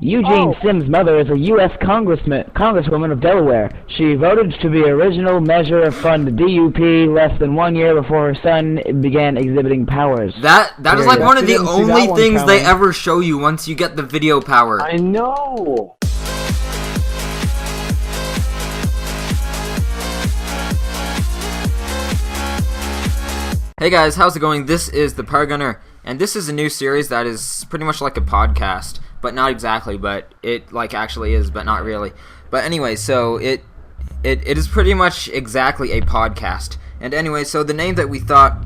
Eugene Sims' mother is a U.S. Congresswoman of Delaware. She voted to be original measure of fund DUP less than 1 year before her son began exhibiting powers. That is like one of the only things they coming. ever show you once you get the video power. I know. Hey guys, how's it going? This is the Paragunner, and this is a new series that is pretty much like a podcast, but not exactly, but it like actually is, but not really. But anyway, so it is pretty much exactly a podcast. And anyway, so the name that we thought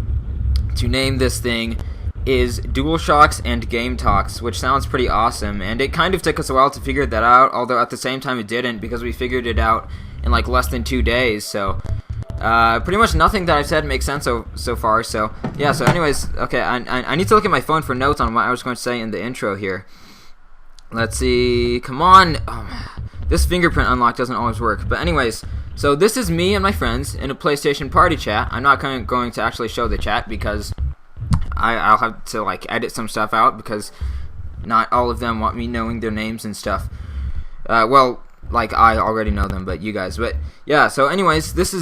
to name this thing is Dualshocks and Game Talks, which sounds pretty awesome, and it kind of took us a while to figure that out, although at the same time it didn't, because we figured it out in like less than 2 days, so pretty much nothing that I've said makes sense so far. So yeah. So anyways, okay. I need to look at my phone for notes on what I was going to say in the intro here. Let's see. Come on. Oh, this fingerprint unlock doesn't always work. But anyways, so this is me and my friends in a PlayStation party chat. I'm not going to actually show the chat because I'll have to like edit some stuff out because not all of them want me knowing their names and stuff. Well, like I already know them, but you guys. But yeah. So anyways, This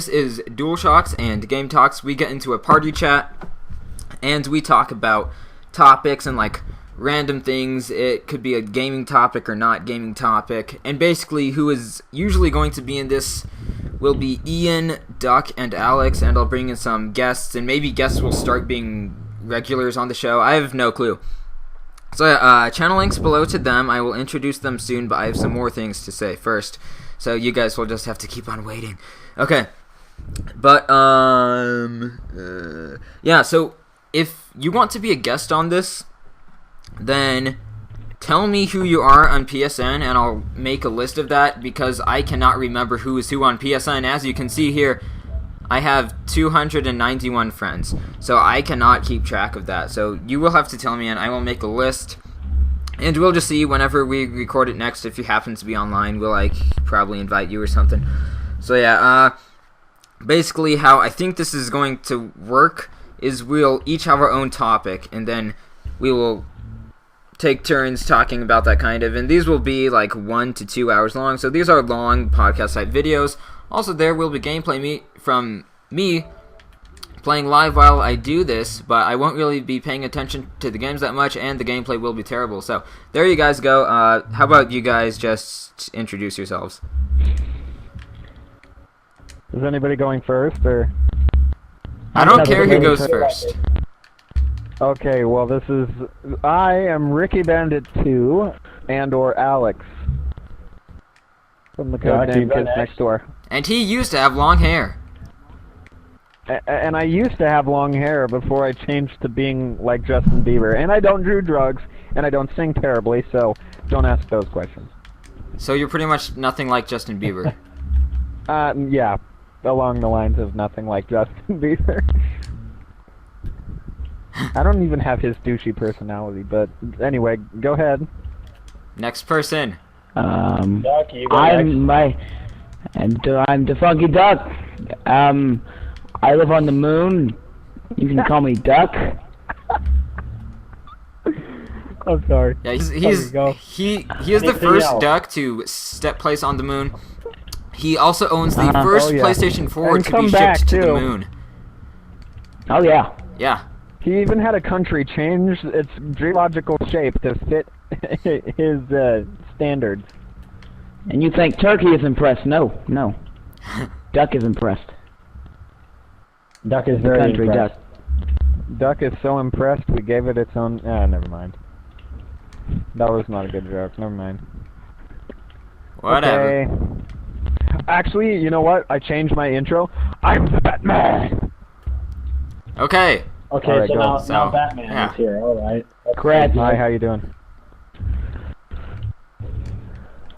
is Dualshocks and Game Talks. We get into a party chat, and we talk about topics and, like, random things. It could be a gaming topic or not gaming topic. And basically, who is usually going to be in this will be Ian, Duck, and Alex, and I'll bring in some guests, and maybe guests will start being regulars on the show. I have no clue. So, channel links below to them. I will introduce them soon, but I have some more things to say first. So you guys will just have to keep on waiting. Okay. But, yeah, so if you want to be a guest on this, then tell me who you are on PSN, and I'll make a list of that, because I cannot remember who is who on PSN. As you can see here, I have 291 friends, so I cannot keep track of that. So you will have to tell me, and I will make a list. And we'll just see whenever we record it next. If you happen to be online, we'll like probably invite you or something. So yeah, basically how I think this is going to work is we'll each have our own topic, and then we will take turns talking about that kind of. And these will be like 1 to 2 hours long. So these are long podcast type videos. Also, there will be gameplay from me playing live while I do this, but I won't really be paying attention to the games that much, and the gameplay will be terrible. So there you guys go. How about you guys just introduce yourselves? Is anybody going first, or? I don't care who goes first. Okay, well I am Ricky Bandit 2 and or Alex from the Codename Kids Next Door. And he used to have long hair. And I used to have long hair before I changed to being like Justin Bieber. And I don't do drugs, and I don't sing terribly, so don't ask those questions. So you're pretty much nothing like Justin Bieber. Yeah, along the lines of nothing like Justin Bieber. I don't even have his douchey personality, but anyway, go ahead. Next person. Duck, you go I'm the Funky Duck. I live on the moon. You can call me Duck. I'm sorry. Yeah, he is the first duck to step place on the moon. He also owns the first PlayStation 4 to be shipped to the moon. Oh yeah. Yeah. He even had a country change its geological shape to fit his standards. And you think Turkey is impressed? No. Duck is impressed. Duck is very impressed. Duck is so impressed we gave it its own. Never mind. That was not a good joke. Never mind. Whatever. Okay. Actually, you know what? I changed my intro. I'm the Batman. Okay. Okay, right, so now Batman is here. All right. Correct. Hi, how you doing?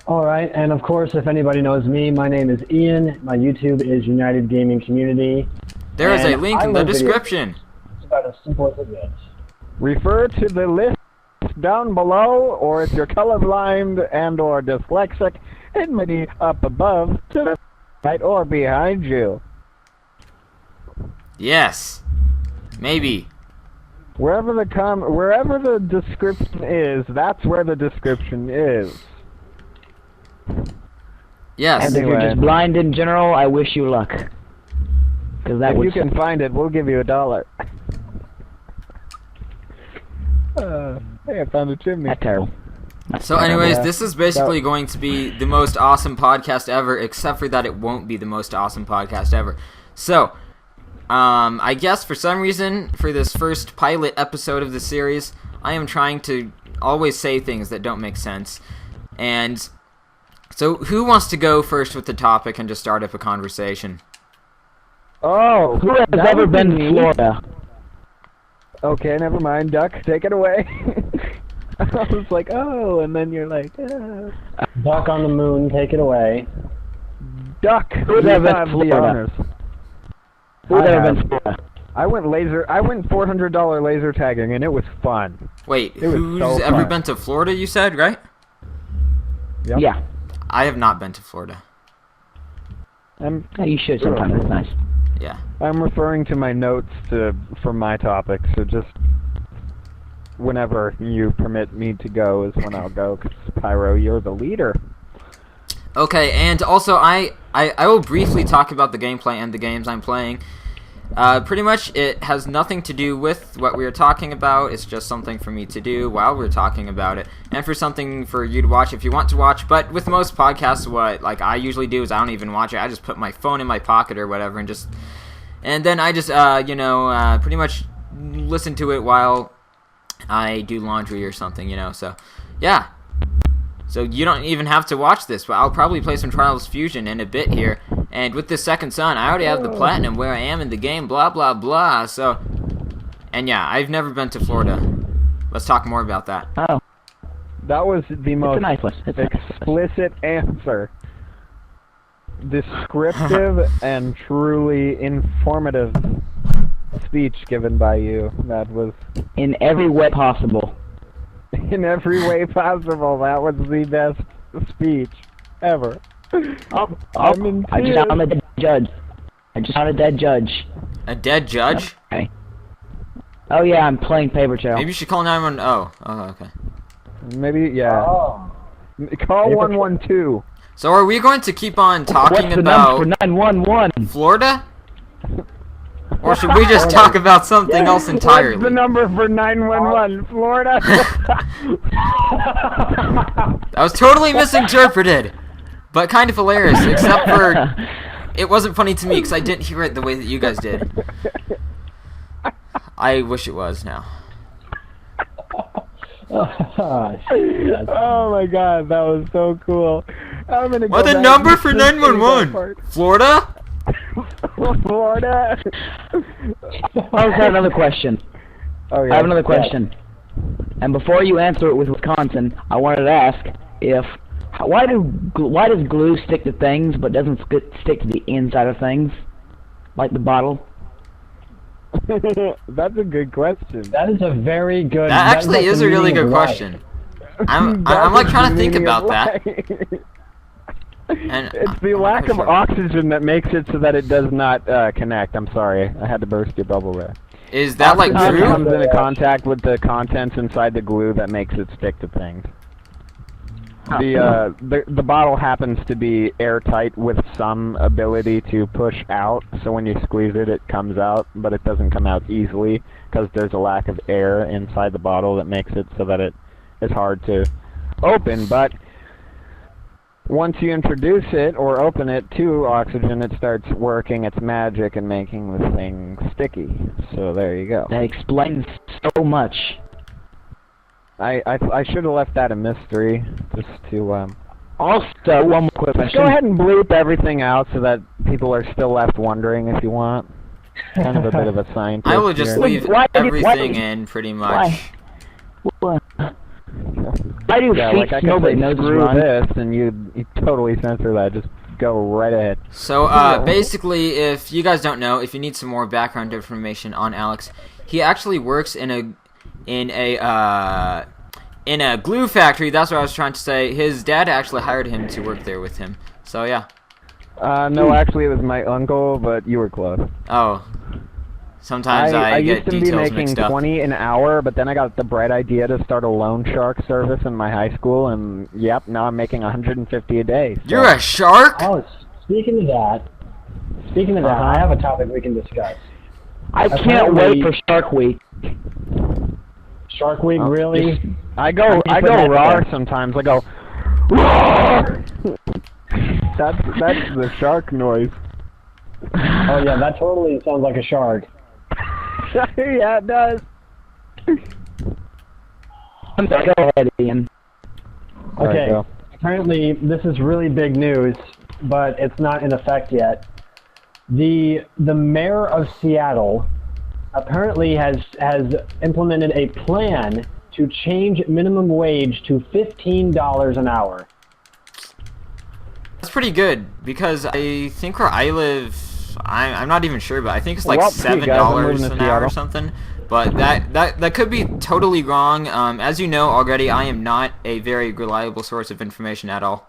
All right, and of course, if anybody knows me, my name is Ian. My YouTube is United Gaming Community. There is a link in the description. It's about as simple as it gets. Refer to the list down below, or if you're colorblind and or dyslexic, it may be up above to the right or behind you. Yes. Maybe. Wherever the description is, that's where the description is. Yes. And if you're Anyway. just blind in general, I wish you luck. Because that If would you can find it, we'll give you $1. Hey, I found a chimney. That's terrible. So anyways, Yeah. this is basically going to be the most awesome podcast ever, except for that it won't be the most awesome podcast ever. So, I guess for some reason, for this first pilot episode of the series, I am trying to always say things that don't make sense. And so, who wants to go first with the topic and just start up a conversation? Oh, Who has that ever would be been to me. Florida? Okay, never mind. Duck, take it away. I was like, oh, and then you're like, Duck on the moon, take it away. Duck. Who's you ever have been to the Florida? honors. Who's I ever have. been to Florida? I went $400 laser tagging, and it was fun. Wait, It was who's so ever fun. been to Florida, you said, right? Yep. Yeah. I have not been to Florida. I'm You should sometimes. It's nice. Yeah. I'm referring to my notes for my topic, so just whenever you permit me to go is when I'll go, 'cause Pyro, you're the leader. Okay, and also I will briefly talk about the gameplay and the games I'm playing. Pretty much it has nothing to do with what we are talking about. It's just something for me to do while we're talking about it, and for something for you to watch if you want to watch. But with most podcasts, what like I usually do is I don't even watch it. I just put my phone in my pocket or whatever, and then I just pretty much listen to it while I do laundry or something, so yeah. So you don't even have to watch this, but I'll probably play some Trials Fusion in a bit here. And with this second son, I already have the platinum where I am in the game, blah, blah, blah. So, and yeah, I've never been to Florida. Let's talk more about that. Oh, That was the it's a most nice place. It's a nice place. explicit answer. Descriptive and truly informative speech given by you. That was In every way possible. in every way possible. That was the best speech ever. I'm in I just tears. found a dead judge. I just found a dead judge. A dead judge? Okay. Oh yeah, I'm playing Paper Trail. Maybe you should call 911. Oh, okay. Maybe, yeah. Oh. Call 112. So are we going to keep on What's talking the about number for 911? Florida? Or should we just talk about something else entirely? What's the number for 911? Florida? That was totally misinterpreted, but kind of hilarious, except for it wasn't funny to me because I didn't hear it the way that you guys did. I wish it was now. Oh my god, that was so cool. I'm gonna What go the back number and for listen to that 911? part. Florida? Florida. I have another question. Oh yeah. I have another question. And before you answer it with Wisconsin, I wanted to ask why does glue stick to things but doesn't stick to the inside of things, like the bottle? That's a good question. That is a very good. That that actually like is the a really meaning good of life. question. I'm like trying to think about that. And It's the lack of oxygen that makes it so that it does not connect. I'm sorry, I had to burst your bubble there. Is that like Oxygen true? comes into contact with the contents inside the glue that makes it stick to things. The bottle happens to be airtight with some ability to push out, so when you squeeze it, it comes out, but it doesn't come out easily because there's a lack of air inside the bottle that makes it so that it is hard to open. But once you introduce it or open it to oxygen, it starts working its magic and making the thing sticky. So there you go. That explains so much. I should have left that a mystery, just to Also, one more quick question. go ahead and bleep everything out so that people are still left wondering if you want. Kind of a bit of a scientist. I will just here. leave Why did you- everything in pretty much. Why do Yeah, feet like I smell can say, but noses screw run? this, and you totally censor that. Just go right ahead. So basically, if you guys don't know, if you need some more background information on Alex, he actually works in a glue factory. That's what I was trying to say. His dad actually hired him to work there with him. So yeah. No, actually, it was my uncle, but you were close. Oh. Sometimes I get used to be details making mixed up. 20 an hour, but then I got the bright idea to start a loan shark service in my high school, and yep, now I'm making 150 a day. So. You're a shark? Oh, speaking of that, I have a topic we can discuss. I can't wait for Shark Week. Shark Week, really? I go raw sometimes. I go roar. That's the shark noise. Oh yeah, that totally sounds like a shark. Yeah, it does. Go ahead, Ian. Okay, Right, apparently this is really big news, but it's not in effect yet. The mayor of Seattle apparently has implemented a plan to change minimum wage to $15 an hour. That's pretty good, because I think where I live, I'm not even sure, but I think it's like Well, pretty good. I'm moving $7 to an hour or Seattle. something. But that could be totally wrong. As you know already, I am not a very reliable source of information at all.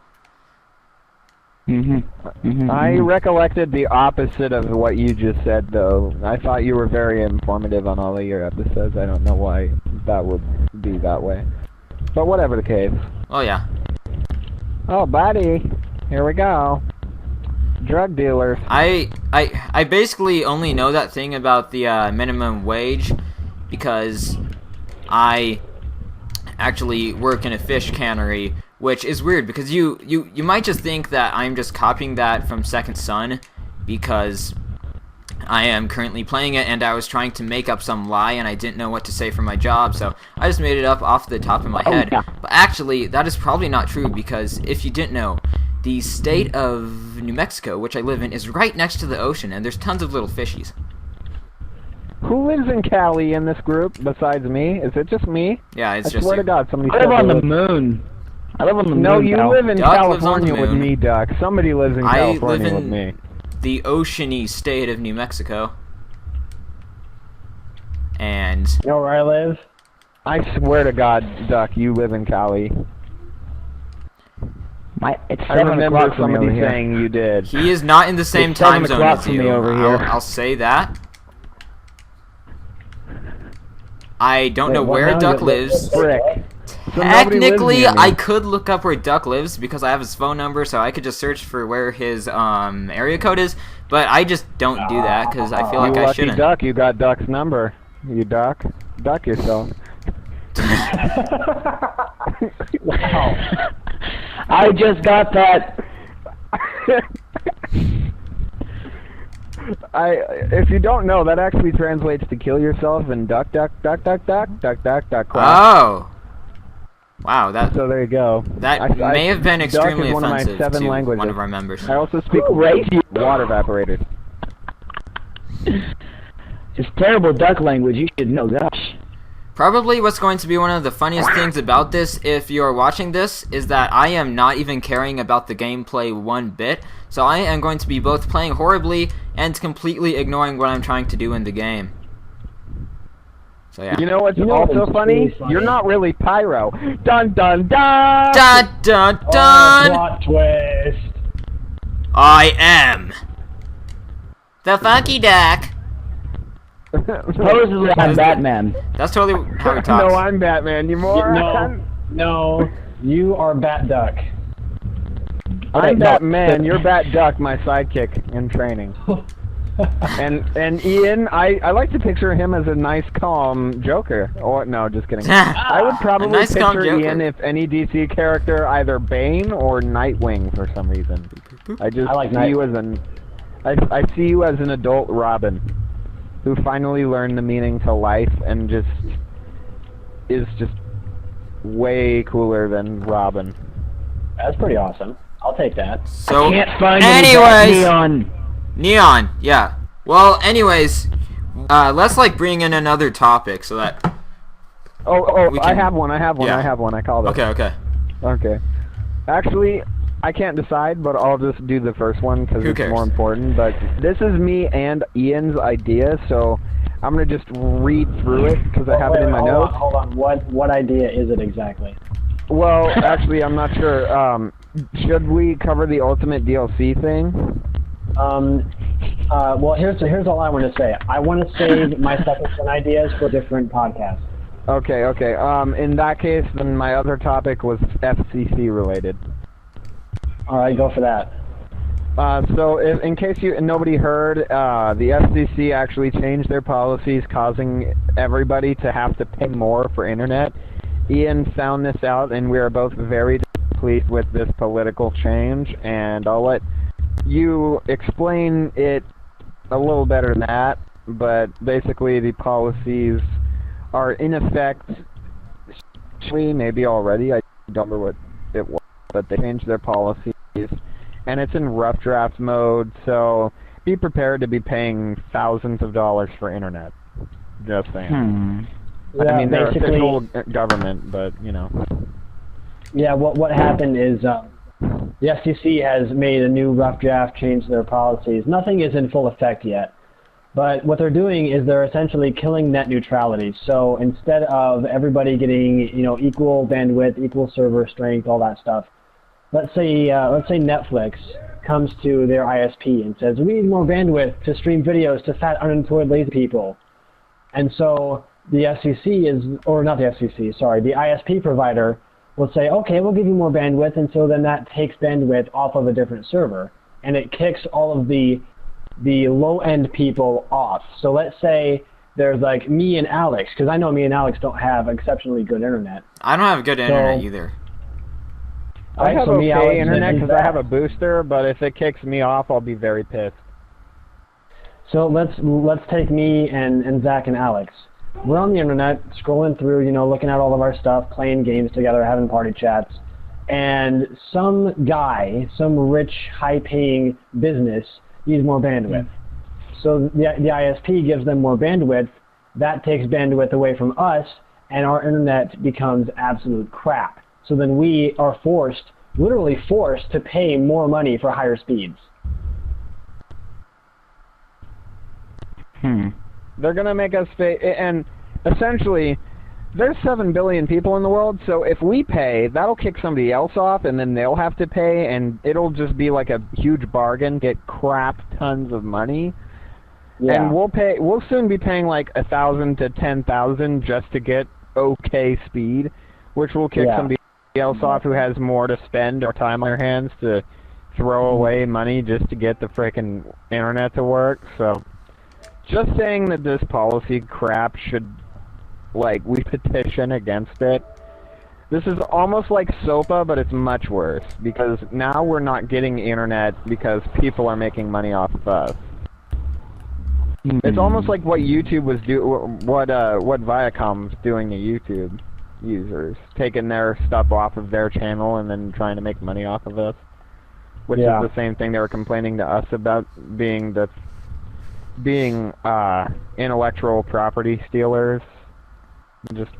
I recollected the opposite of what you just said, though. I thought you were very informative on all of your episodes. I don't know why that would be that way. But whatever the case. Oh yeah. Oh, buddy. Here we go. Drug dealers. I basically only know that thing about the minimum wage because I actually work in a fish cannery, which is weird because you might just think that I'm just copying that from Second Son because I am currently playing it and I was trying to make up some lie and I didn't know what to say for my job, so I just made it up off the top of my head. Yeah. But actually, that is probably not true because if you didn't know, the state of New Mexico, which I live in, is right next to the ocean and there's tons of little fishies. Who lives in Cali in this group besides me? Is it just me? Yeah, it's I just swear you. to God, somebody I live said on they the live- moon. I live on the No, moon. you pal. live in Duck lives on the California with moon. me, Duck. Somebody lives in I live California in with me. the oceany state of New Mexico. And You know where I live? I swear to God, Duck, you live in Cali. It's I 7 remember o'clock for me somebody over here. saying you did. he is not in the same It's time 7 zone o'clock as for me you. over here. I'll say that. I don't know Wait, what where now? Duck You- lives. Frick. So nobody lives Technically, near me. I could look up where Duck lives because I have his phone number, so I could just search for where his area code is. But I just don't do that because I feel like You I lucky shouldn't. Duck, you got Duck's number. You Duck. Duck yourself. Wow. I just got that. If you don't know, that actually translates to kill yourself in duck, duck, duck, duck, duck, duck, duck, duck, quack. Oh. Wow, that So there you go. that may have been Duck extremely is one of my offensive 7 to languages. one of our members. I also speak Who raised you? water evaporated. It's terrible duck language. You should know. Gosh. Probably what's going to be one of the funniest things about this, if you're watching this, is that I am not even caring about the gameplay one bit. So I am going to be both playing horribly and completely ignoring what I'm trying to do in the game. So yeah. You know what's You know also what's funny? really funny? You're not really pyro. Dun dun dun! Dun dun Oh, dun! plot twist. I am the Funky Duck. Supposedly I'm Batman. That's totally how he No, talks. I'm Batman, you moron. No, you are Bat Duck. Okay, I'm no. Batman, you're Bat Duck, my sidekick in training. And Ian, I like to picture him as a nice, calm Joker. Or no, just kidding. I would probably nice, calm picture Joker. Ian if any DC character, either Bane or Nightwing for some reason. I just I like see you as I see you as an adult Robin, who finally learned the meaning to life and is just way cooler than Robin. That's pretty awesome. I'll take that. So, Can't find any Bat anyways, neon. Neon, yeah. Well, anyways, let's like bring in another topic so that. Oh, We I can- have one. yeah. I called it. Okay. Okay. Actually, I can't decide, but I'll just do the first one because Who it's cares? more important. But this is me and Ian's idea, so I'm gonna just read through it because I have it in my notes. Hold on. What idea is it exactly? Well, actually, I'm not sure. Should we cover the Ultimate DLC thing? Well, here's all I want to say. I want to save my second one ideas for different podcasts. Okay. In that case, then my other topic was FCC related. All right, go for that. So, in case nobody heard, the FCC actually changed their policies, causing everybody to have to pay more for internet. Ian found this out, and we are both very pleased with this political change. And I'll let you explain it a little better than that. But basically, the policies are in effect, maybe already. I don't remember what it was, but they changed their policies. And it's in rough draft mode, so be prepared to be paying thousands of dollars for internet. Just saying. Yeah, I mean, they're basically, official government, but, you know. Yeah, what happened is the FCC has made a new rough draft, changed their policies. Nothing is in full effect yet. But what they're doing is they're essentially killing net neutrality. So instead of everybody getting, equal bandwidth, equal server strength, all that stuff, let's say Netflix comes to their ISP and says, we need more bandwidth to stream videos to fat, unemployed, lazy people. And so the FCC the ISP provider will say, okay, we'll give you more bandwidth, and so then that takes bandwidth off of a different server, and it kicks all of the low-end people off. So let's say there's like me and Alex, because I know me and Alex don't have exceptionally good internet. I don't have good internet either. I have so okay internet because I have a booster, but if it kicks me off, I'll be very pissed. So let's take me and Zach and Alex. We're on the internet, scrolling through, looking at all of our stuff, playing games together, having party chats, and some guy, some rich, high-paying business needs more bandwidth. So the ISP gives them more bandwidth. That takes bandwidth away from us, and our internet becomes absolute crap. So then we are literally forced to pay more money for higher speeds. They're going to make us pay, and essentially, there's 7 billion people in the world, so if we pay, that'll kick somebody else off, and then they'll have to pay, and it'll just be like a huge bargain, get crap tons of money. Yeah. And we'll soon be paying like 1,000 to 10,000 just to get okay speed, which will kick somebody else off who has more to spend or time on their hands to throw away money just to get the frickin' internet to work. So just saying that this policy crap should, we petition against it. This is almost like SOPA, but it's much worse, because now we're not getting internet because people are making money off of us. It's almost like what YouTube was what Viacom's doing to YouTube users, taking their stuff off of their channel and then trying to make money off of us, which is the same thing they were complaining to us about, being intellectual property stealers, just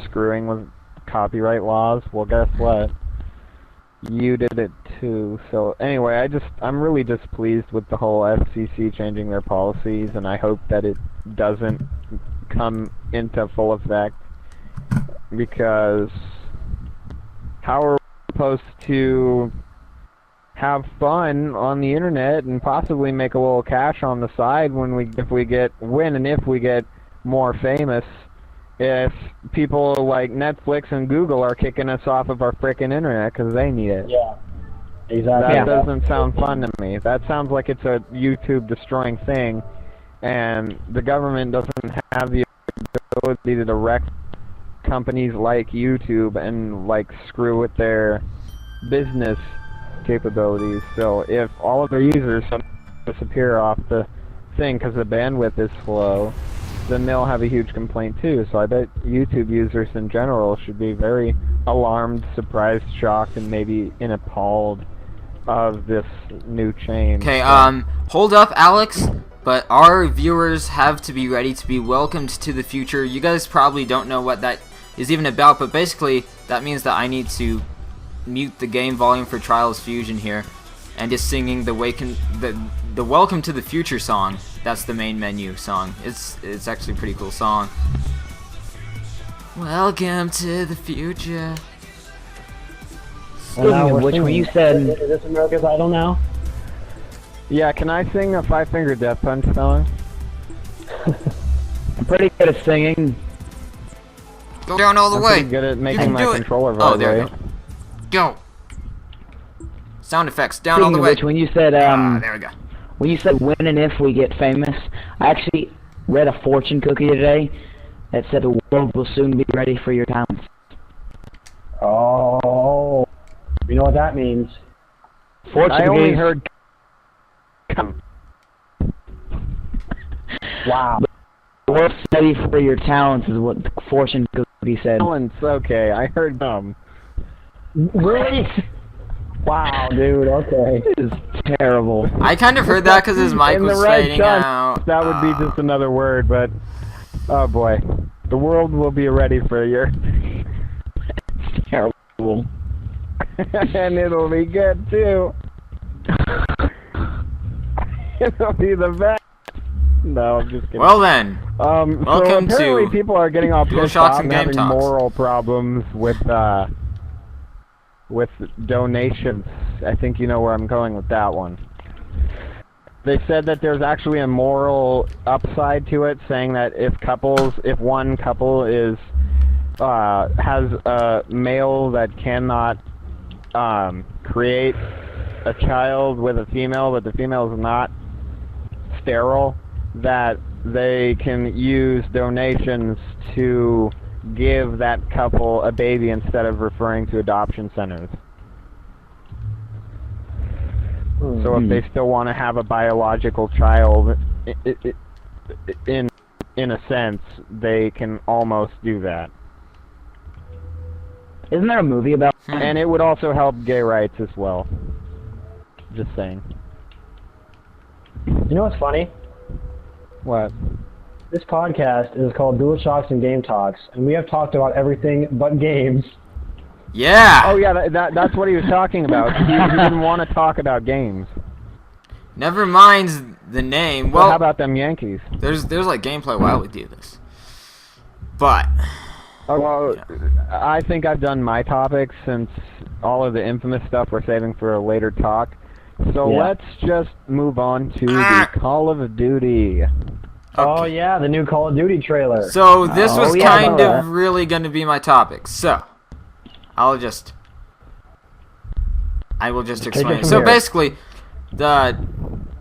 screwing with copyright laws. Well, guess what? You did it too. So anyway, I'm really displeased with the whole FCC changing their policies, and I hope that it doesn't come into full effect, because how are we supposed to have fun on the internet and possibly make a little cash on the side if we get more famous, if people like Netflix and Google are kicking us off of our frickin' internet because they need it? Yeah, exactly. That doesn't sound fun to me. That sounds like it's a YouTube destroying thing, and the government doesn't have the ability to direct companies like YouTube and screw with their business capabilities. So if all of their users disappear off the thing because the bandwidth is slow, then they'll have a huge complaint too. So I bet YouTube users in general should be very alarmed, surprised, shocked, and maybe appalled of this new change. Okay, hold up, Alex. But our viewers have to be ready to be welcomed to the future. You guys probably don't know what that is even about, but basically that means that I need to mute the game volume for Trials Fusion here and just singing the Welcome to the Future song. That's the main menu song. It's actually a pretty cool song. Welcome to the future. Speaking of which, when you said... Is this America's Idol now? Yeah, can I sing a Five Finger Death Punch song? I'm pretty good at singing. Go down all the I'm way. pretty good at You making can my do it. controller Oh, there you vibrate. go. Go. Sound effects down all Speaking the of way. which, when you said There we go. when you said when and if we get famous, I actually read a fortune cookie today that said the world will soon be ready for your talents. Oh, you know what that means. Fortune I only cookies- heard. Come. Wow. The world's ready for your talents is what the fortune cookie said. Talents, okay. I heard Really? Wow, dude. Okay. It is terrible. I kind of heard that because his mic In the was right fading chunk, out. that would be just another word, but oh boy, the world will be ready for your, It's terrible. and it'll be good too. It'll be the best. No, I'm just kidding. Well then, so welcome apparently to people are getting all pissed Dualshocks off and and Game having Talks. moral problems with donations. I think you know where I'm going with that one. They said that there's actually a moral upside to it, saying that if one couple is has a male that cannot create a child with a female, but the female is not sterile, that they can use donations to give that couple a baby instead of referring to adoption centers. So if they still want to have a biological child, in a sense, they can almost do that. Isn't there a movie about And it would also help gay rights as well. Just saying. You know what's funny? What? This podcast is called Dualshocks and Game Talks, and we have talked about everything but games. yeah. Oh yeah, that's what he was talking about. He didn't want to talk about games. Never mind the name. Well, Well, how about them Yankees? there's like gameplay while we do this, but Oh, well, I think I've done my topics since all of the infamous stuff we're saving for a later talk. So Yeah. let's just move on to the Call of Duty. Oh yeah, the new Call of Duty trailer. so this Oh, was yeah, I kind know of that. really going to be my topic. So I will just Take it explain. from So here. basically, the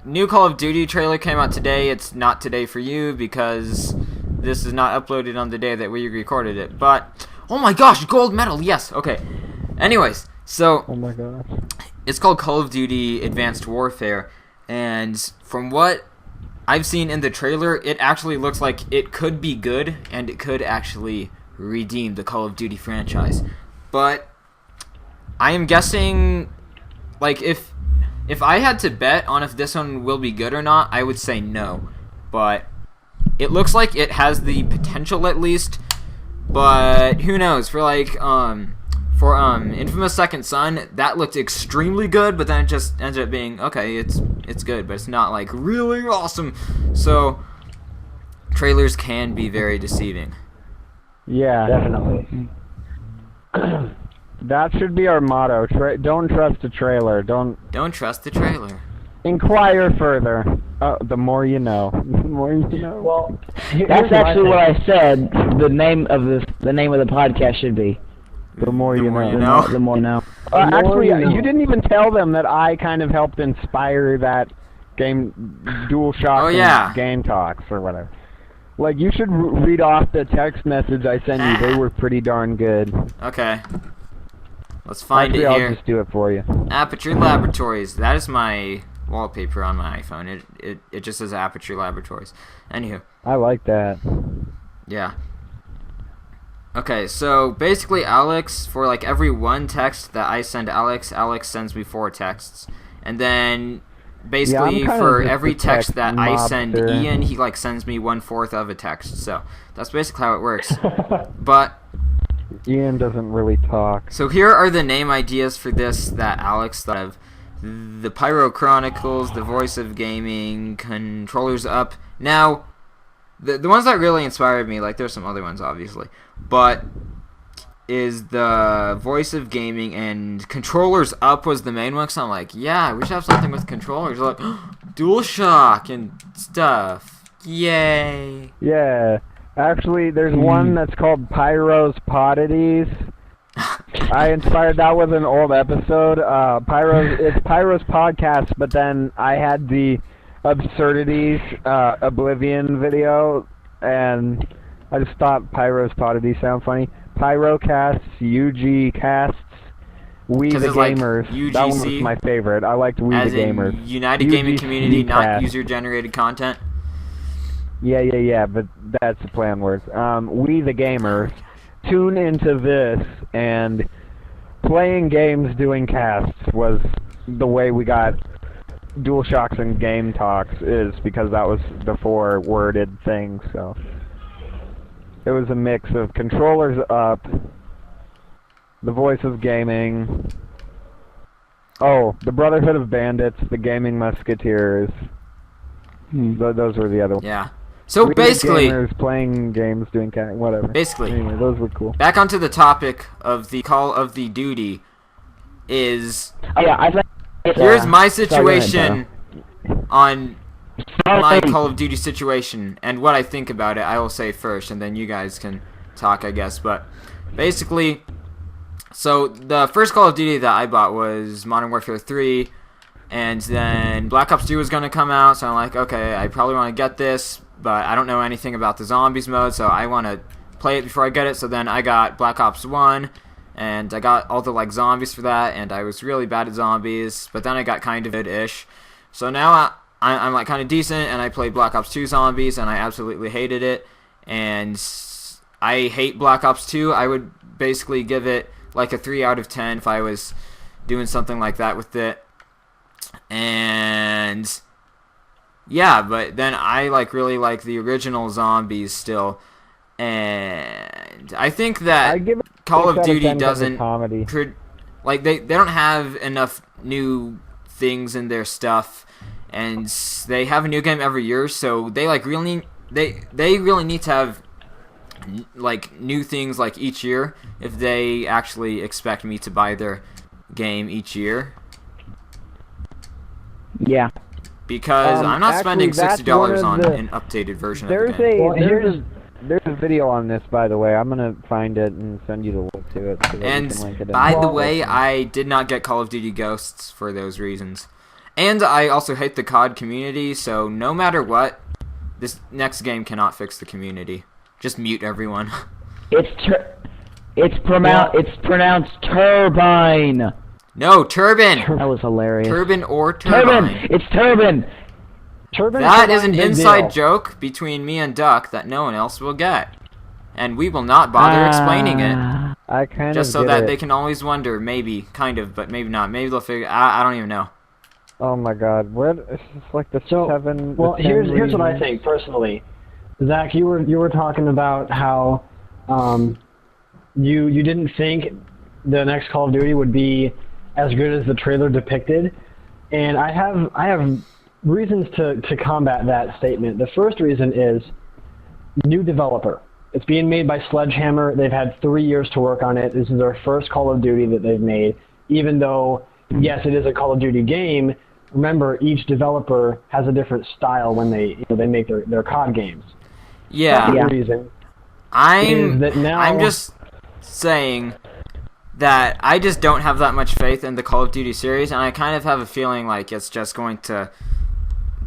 new Call of Duty trailer came out today. It's not today for you because this is not uploaded on the day that we recorded it. But oh my gosh, gold medal! Yes. Okay. Anyways, so Oh my gosh. it's called Call of Duty Advanced Warfare, and from what I've seen in the trailer, it actually looks like it could be good, and it could actually redeem the Call of Duty franchise. But I am guessing, like, if I had to bet on if this one will be good or not, I would say no. But it looks like it has the potential at least, but who knows? For like Infamous Second Son, that looked extremely good, but then it just ended up being okay. It's good, but it's not like really awesome. So trailers can be very deceiving. Yeah, Definitely. that should be our motto. Don't trust a trailer. Don't Don't trust the trailer. inquire further. The more you know. The more you know. Well, That's actually what I said. The name of the podcast should be. The more you more know. you know. The more you know. The more Actually, you know. you didn't even tell them that I kind of helped inspire that game, Dualshocks Oh, yeah. and Game Talks or whatever. Like, you should read off the text message I sent you. They were pretty darn good. Okay. Let's find Actually, it I'll here. just do it for you. Aperture Laboratories. That is my wallpaper on my iPhone. It just says Aperture Laboratories. Anywho. I like that. Yeah. Okay, so basically Alex, for like every one text that I send Alex, Alex sends me 4 texts. And then basically kinda for just every a text text that I send mobster. Ian, he like sends me 1/4 of a text. So that's basically how it works. But Ian doesn't really talk. so here are the name ideas for this that Alex thought of. The Pyro Chronicles, The Voice of Gaming, Controllers Up. Now, the ones that really inspired me, like there's some other ones obviously, but is the voice of gaming, and controllers up was the main one. So I'm like, yeah, we should have something with controllers. Like Dualshock and stuff. Yay! Yeah. Actually, there's one that's called Pyro's Poddities. I inspired that with an old episode. It's Pyro's podcast, but then I had the Absurdities Oblivion video, and I just thought Pyro's Poddities sound funny. Pyrocasts, UG Casts, We the Gamers. Like that one was my favorite. I liked We the Gamers. United Gaming Community, not user-generated content. Yeah, but that's the plan words. We the Gamers. Tune into this, and playing games doing casts was the way we got Dualshocks and Game Talks, is because that was before worded things, so it was a mix of controllers up, the voice of gaming, the Brotherhood of Bandits, the Gaming Musketeers, those were the other ones. Yeah. So basically, gamers playing games, doing whatever. Basically, anyway, those were cool. Back onto the topic of the Call of the Duty is. Oh yeah, I think. Here's my situation on my Call of Duty situation and what I think about it. I will say first, and then you guys can talk, I guess. But basically, so the first Call of Duty that I bought was Modern Warfare 3. And then Black Ops 2 was going to come out, so I'm like, okay, I probably want to get this, but I don't know anything about the zombies mode, so I want to play it before I get it. So then I got Black Ops 1, and I got all the zombies for that, and I was really bad at zombies, but then I got kind of good-ish. So now I'm like kind of decent, and I played Black Ops 2 zombies, and I absolutely hated it. And I hate Black Ops 2. I would basically give it like a 3 out of 10 if I was doing something like that with it. And yeah, but then I really like the original zombies still, and I think that Call of Duty doesn't they don't have enough new things in their stuff, and they have a new game every year, so they really need to have new things each year if they actually expect me to buy their game each year. Yeah. Because I'm not spending $60 on an updated version of the game. There's a video on this, by the way. I'm gonna find it and send you the link to it. So that and you can link it in. by the way, I did not get Call of Duty Ghosts for those reasons. And I also hate the COD community, so no matter what, this next game cannot fix the community. Just mute everyone. It's pronounced turbine. No, Turbine! That was hilarious. Turbine or Turbine. Turbine! It's Turbine! That is an inside joke between me and Duck that no one else will get. And we will not bother explaining it. I kind of just so that they can always wonder, maybe, kind of, but maybe not. Maybe they'll figure, I don't even know. Oh my god, what? It's just like the seven... Well, here's what I think, personally. Zach, you were talking about how you didn't think the next Call of Duty would be as good as the trailer depicted, and I have reasons to combat that statement. The first reason is new developer. It's being made by Sledgehammer. They've had 3 years to work on it. This is their first Call of Duty that they've made. Even though, yes, it is a Call of Duty game, remember, each developer has a different style when they make their COD games. Yeah. The reason I'm just saying that I just don't have that much faith in the Call of Duty series, and I kind of have a feeling like it's just going to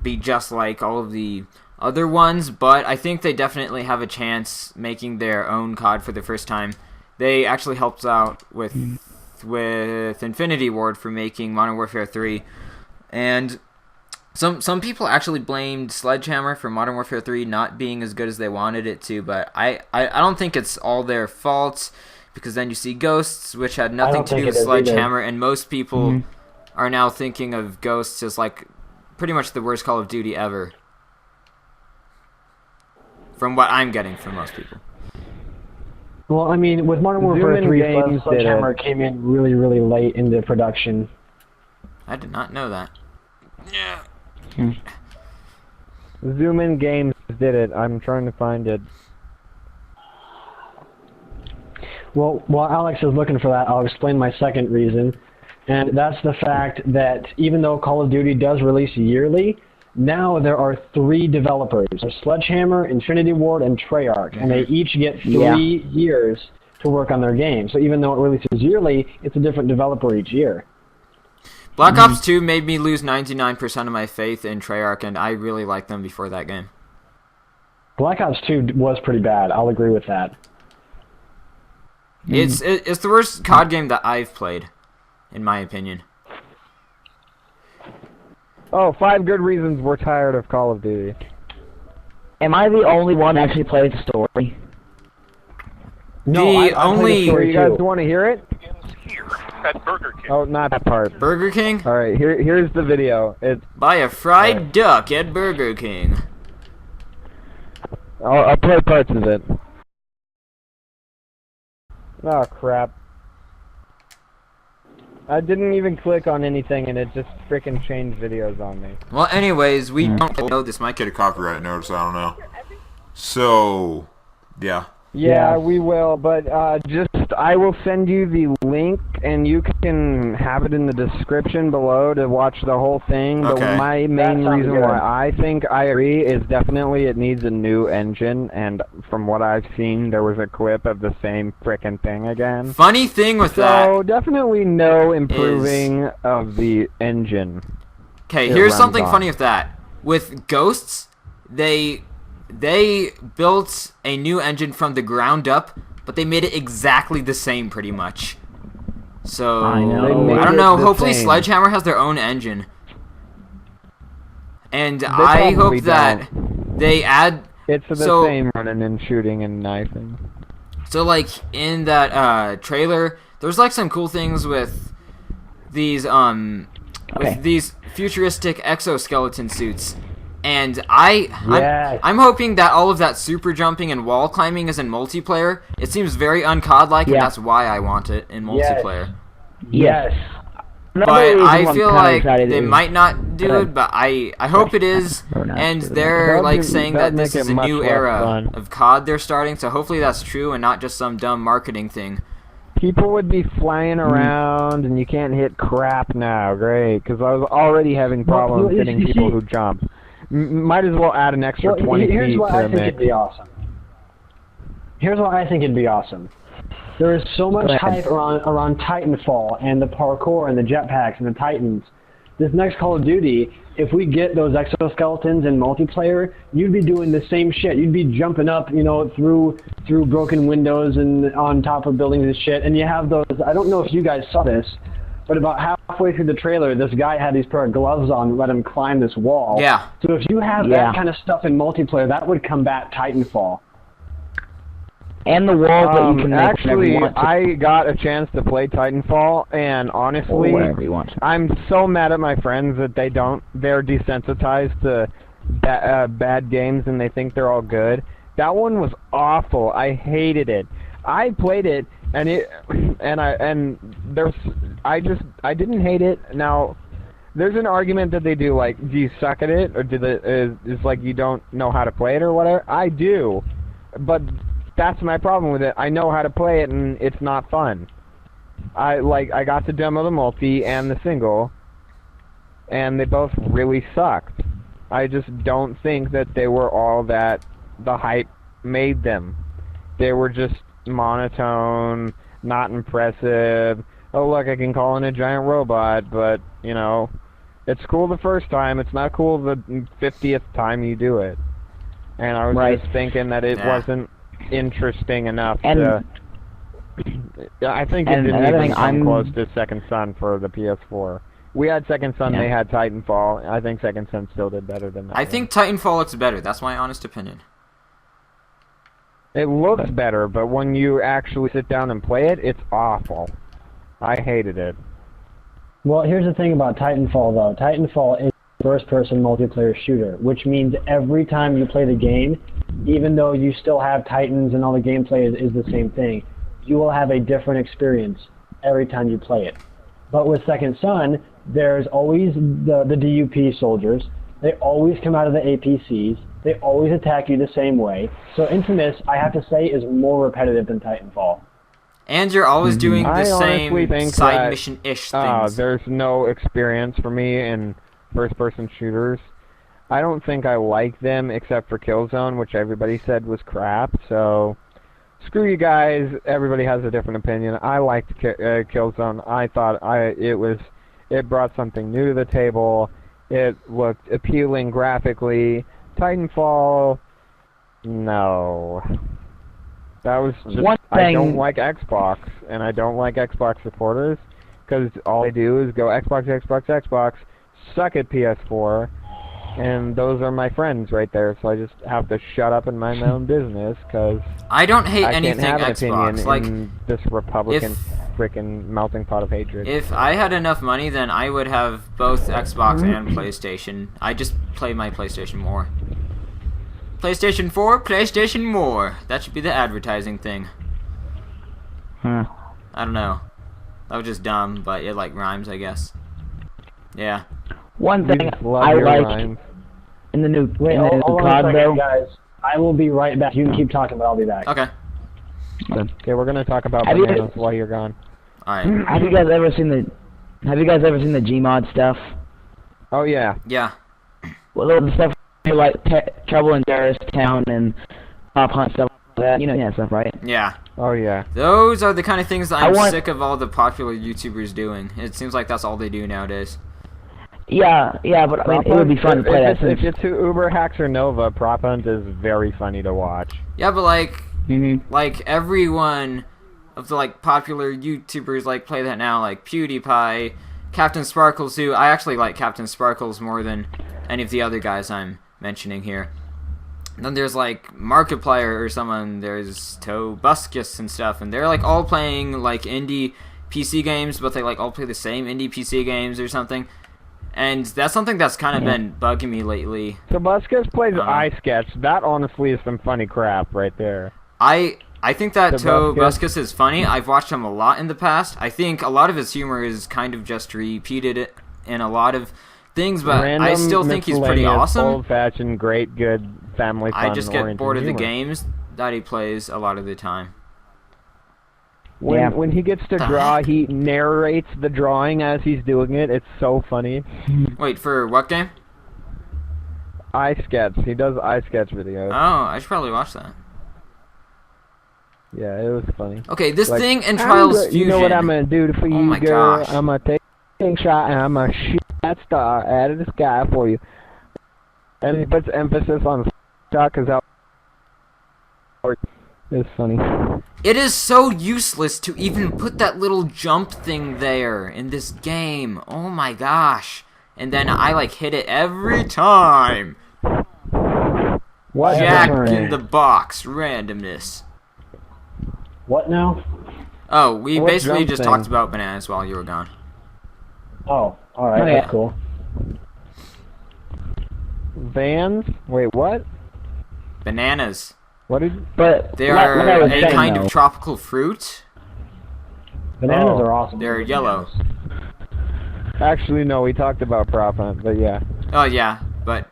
be just like all of the other ones, but I think they definitely have a chance making their own COD for the first time. They actually helped out with Infinity Ward for making Modern Warfare 3, and some people actually blamed Sledgehammer for Modern Warfare 3 not being as good as they wanted it to, but I don't think it's all their fault, because then you see Ghosts, which had nothing to do with Sledgehammer, and most people are now thinking of Ghosts as like pretty much the worst Call of Duty ever, from what I'm getting from most people. Well, I mean, with Modern Warfare 3, Sledgehammer came in really, really late into production. I did not know that. Yeah. Zoom In Games did it. I'm trying to find it. Well, while Alex is looking for that, I'll explain my second reason, and that's the fact that even though Call of Duty does release yearly, now there are 3 developers. There's Sledgehammer, Infinity Ward, and Treyarch, and they each get 3 years to work on their game. So even though it releases yearly, it's a different developer each year. Black Ops 2 made me lose 99% of my faith in Treyarch, and I really liked them before that game. Black Ops 2 was pretty bad. I'll agree with that. It's the worst COD game that I've played, in my opinion. Oh, 5 good reasons we're tired of Call of Duty. Am I the only one actually played the story? No, I played the story You guys too. want to hear it? At Burger King. Oh, not that part. Burger King? All right, here's the video. It's Buy a fried duck at Burger King. I'll play parts of it. Oh crap! I didn't even click on anything, and it just frickin' changed videos on me. Well, anyways, we don't know this might Get a copyright notice, I don't know. So, yeah. Yeah, we will, but I will send you the link, and you can have it in the description below to watch the whole thing. But Okay. my main sounds reason good. why I think I agree is definitely it needs a new engine, and from what I've seen, there was a clip of the same frickin' thing again. Funny thing with So that. definitely no improving of the engine. Okay, it here's runs something on. funny with that. With Ghosts, they built a new engine from the ground up, but they made it exactly the same pretty much. So I know. They made I don't it know. the Hopefully, same. Sledgehammer has their own engine, and I probably hope that they add. It's the So- same running and shooting and knifing. So like in that trailer, there's like some cool things with these Okay. with these futuristic exoskeleton suits. And Yes. I'm hoping that all of that super jumping and wall climbing is in multiplayer. It seems very uncod-like, and Yeah. that's why I want it in multiplayer. Yes. Another But reason I I'm feel kinda like excited they is- might not do it, but I hope it is. Or not. And That'd they're like saying that make this it is a much new less era fun. of COD they're starting, so hopefully that's true and not just some dumb marketing thing. People would be flying around, and you can't hit crap now. Great, because I was already having problems you- hitting you people see- who jump. Might as well add an extra Well, 20 here's feet what to I the think it'd mix. be awesome. Here's what I think it'd be awesome. There is so much Go ahead. hype around Titanfall and the parkour and the jetpacks and the Titans. This next Call of Duty, if we get those exoskeletons in multiplayer, you'd be doing the same shit. You'd be jumping up, through broken windows and on top of buildings and shit. And you have those. I don't know if you guys saw this, but about halfway through the trailer, this guy had these pair of gloves on and let him climb this wall. Yeah. So if you have Yeah. that kind of stuff in multiplayer, that would combat Titanfall. And the walls that you can make whenever Actually, you want to, I got a chance to play Titanfall, and or honestly, wherever you want to. I'm so mad at my friends that they're desensitized to bad games and they think they're all good. That one was awful. I hated it. I played it, and I didn't hate it. Now, there's an argument that they do, like, do you suck at it, or it's like you don't know how to play it or whatever? I do, but that's my problem with it. I know how to play it, and it's not fun. I got to demo the multi and the single, and they both really sucked. I just don't think that they were all that the hype made them. They were just monotone, not impressive. Oh look, I can call in a giant robot, but it's cool the first time. It's not cool the 50th time you do it. And I was Right. just thinking that it Yeah. wasn't interesting enough And- to. I think it and didn't another even thing, come I'm- close to Second Son for the PS4. We had Second Son, Yeah. they had Titanfall. I think Second Son still did better than that. I one. think Titanfall looks better. That's my honest opinion. It looks better, but when you actually sit down and play it, it's awful. I hated it. Well, here's the thing about Titanfall, though. Titanfall is a first-person multiplayer shooter, which means every time you play the game, even though you still have Titans and all the gameplay is the same thing, you will have a different experience every time you play it. But with Second Son, there's always the DUP soldiers. They always come out of the APCs. They always attack you the same way. So Infamous, I have to say, is more repetitive than Titanfall. And you're always doing the I honestly same think side that, mission-ish things. there's no experience for me in first-person shooters. I don't think I like them except for Killzone, which everybody said was crap, so screw you guys. Everybody has a different opinion. I liked Killzone. I thought it brought something new to the table. It looked appealing graphically. Titanfall, no. That was just, I don't like Xbox, and I don't like Xbox supporters, because all they do is go Xbox, Xbox, Xbox, suck at PS4, and those are my friends right there, so I just have to shut up and mind my own business, because I don't hate I can't anything have an Xbox. opinion Like, in this Republican frickin' melting pot of hatred. if I had enough money, then I would have both Xbox and PlayStation. I just play my PlayStation more. PlayStation 4, PlayStation more. That should be the advertising thing. Huh. I don't know. That was just dumb, but it like rhymes, I guess. Yeah. One thing Love I your like rhymes. in the new Wait, in the hold on a COD second, though. guys. I will be right back. You can keep talking, but I'll be back. Okay. Okay, we're gonna talk about Have you- bananas while you're gone. Alright. Have you guys ever seen the Gmod stuff? Oh yeah. Yeah. Well, the stuff like Trouble in Terrorist Town and Pop Hunt stuff like that. You know that stuff, right? Yeah. Oh yeah. Those are the kind of things that I'm want- sick of all the popular YouTubers doing. It seems like that's all they do nowadays. Yeah, but I mean, it would be fun to play that. If it's Uber Hacks or Nova, Prop Hunt is very funny to watch. Yeah, but like, Mm-hmm. like everyone of the like popular YouTubers like play that now, like PewDiePie, Captain Sparkles, who I actually like Captain Sparkles more than any of the other guys I'm mentioning here. And then there's like Markiplier or someone, there's Tobuscus and stuff, and they're like all playing like indie PC games, but they like all play the same indie PC games or something. And that's something that's kind of been bugging me lately. Tobuscus plays iSketch. That honestly is some funny crap right there. I think that Tobuscus? Tobuscus is funny. I've watched him a lot in the past. I think a lot of his humor is kind of just repeated in a lot of things, but Random, I still think he's pretty miscellaneous, awesome. Old-fashioned, great, good, family fun. I just get bored of the humor. games that he plays a lot of the time. When he gets to draw, he narrates the drawing as he's doing it. It's so funny. Wait, for what game? iSketch. He does iSketch videos. Oh, I should probably watch that. Yeah, it was funny. Okay, this Like, thing in Trials Fusion. You know what I'm gonna do for you, my girl? gosh. I'm gonna take a shot and I'm gonna shoot that star out of the sky for you. And he puts emphasis on shot because that is funny. It is so useless to even put that little jump thing there in this game. Oh my gosh. And then I like hit it every time. What? Jack Alright. in the box. Randomness. What now? Oh, we What basically jump just thing? talked about bananas while you were gone. Oh, alright, Oh, yeah. that's cool. Vans? Wait, what? Bananas. What did? But They like I are was a saying, kind though, of tropical fruit. Bananas Oh, are awesome. They're yellow. Actually, no. We talked about Prop Hunt, but yeah. Oh yeah, but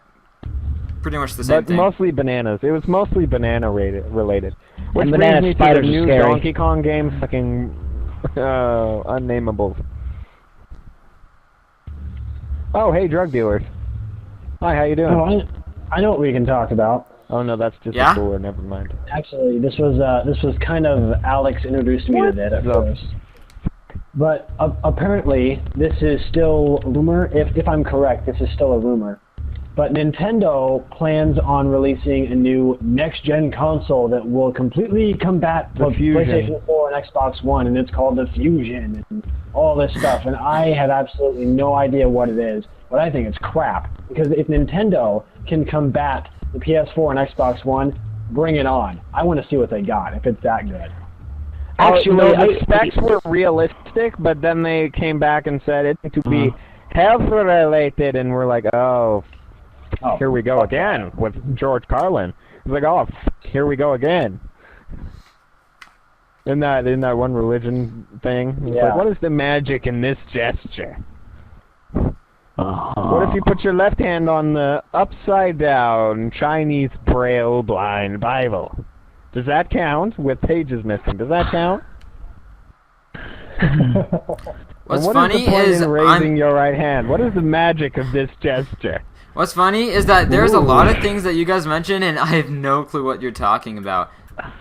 pretty much the same But thing. mostly bananas. It was mostly related. Which And brings banana me to the spiders are new scary. Donkey Kong game, fucking unnamables. Oh, hey, drug dealers. Hi, how you doing? Oh, I know what we can talk about. Oh no, that's just Yeah? a cooler. Never mind. Actually, this was kind of Alex introduced me to it at the- first. But apparently, this is still rumor. If I'm correct, this is still a rumor. But Nintendo plans on releasing a new next-gen console that will completely combat The both Fusion. PlayStation 4 and Xbox One, and it's called the Fusion and all this stuff. And I have absolutely no idea what it is, but I think it's crap. Because if Nintendo can combat the PS4 and Xbox One, bring it on. I want to see what they got, if it's that good. Actually, no, I- the specs were realistic, but then they came back and said it to be health related, and we're like, oh, here we go again with George Carlin. It's like, oh, here we go again. In that one religion thing, it's Yeah. like, what is the magic in this gesture? What if you put your left hand on the upside down Chinese Braille blind Bible? Does that count with pages missing? Does that count? What's What funny is the point is in raising your right hand? What is the magic of this gesture? What's funny is that there's a Ooh. lot of things that you guys mention, and I have no clue what you're talking about.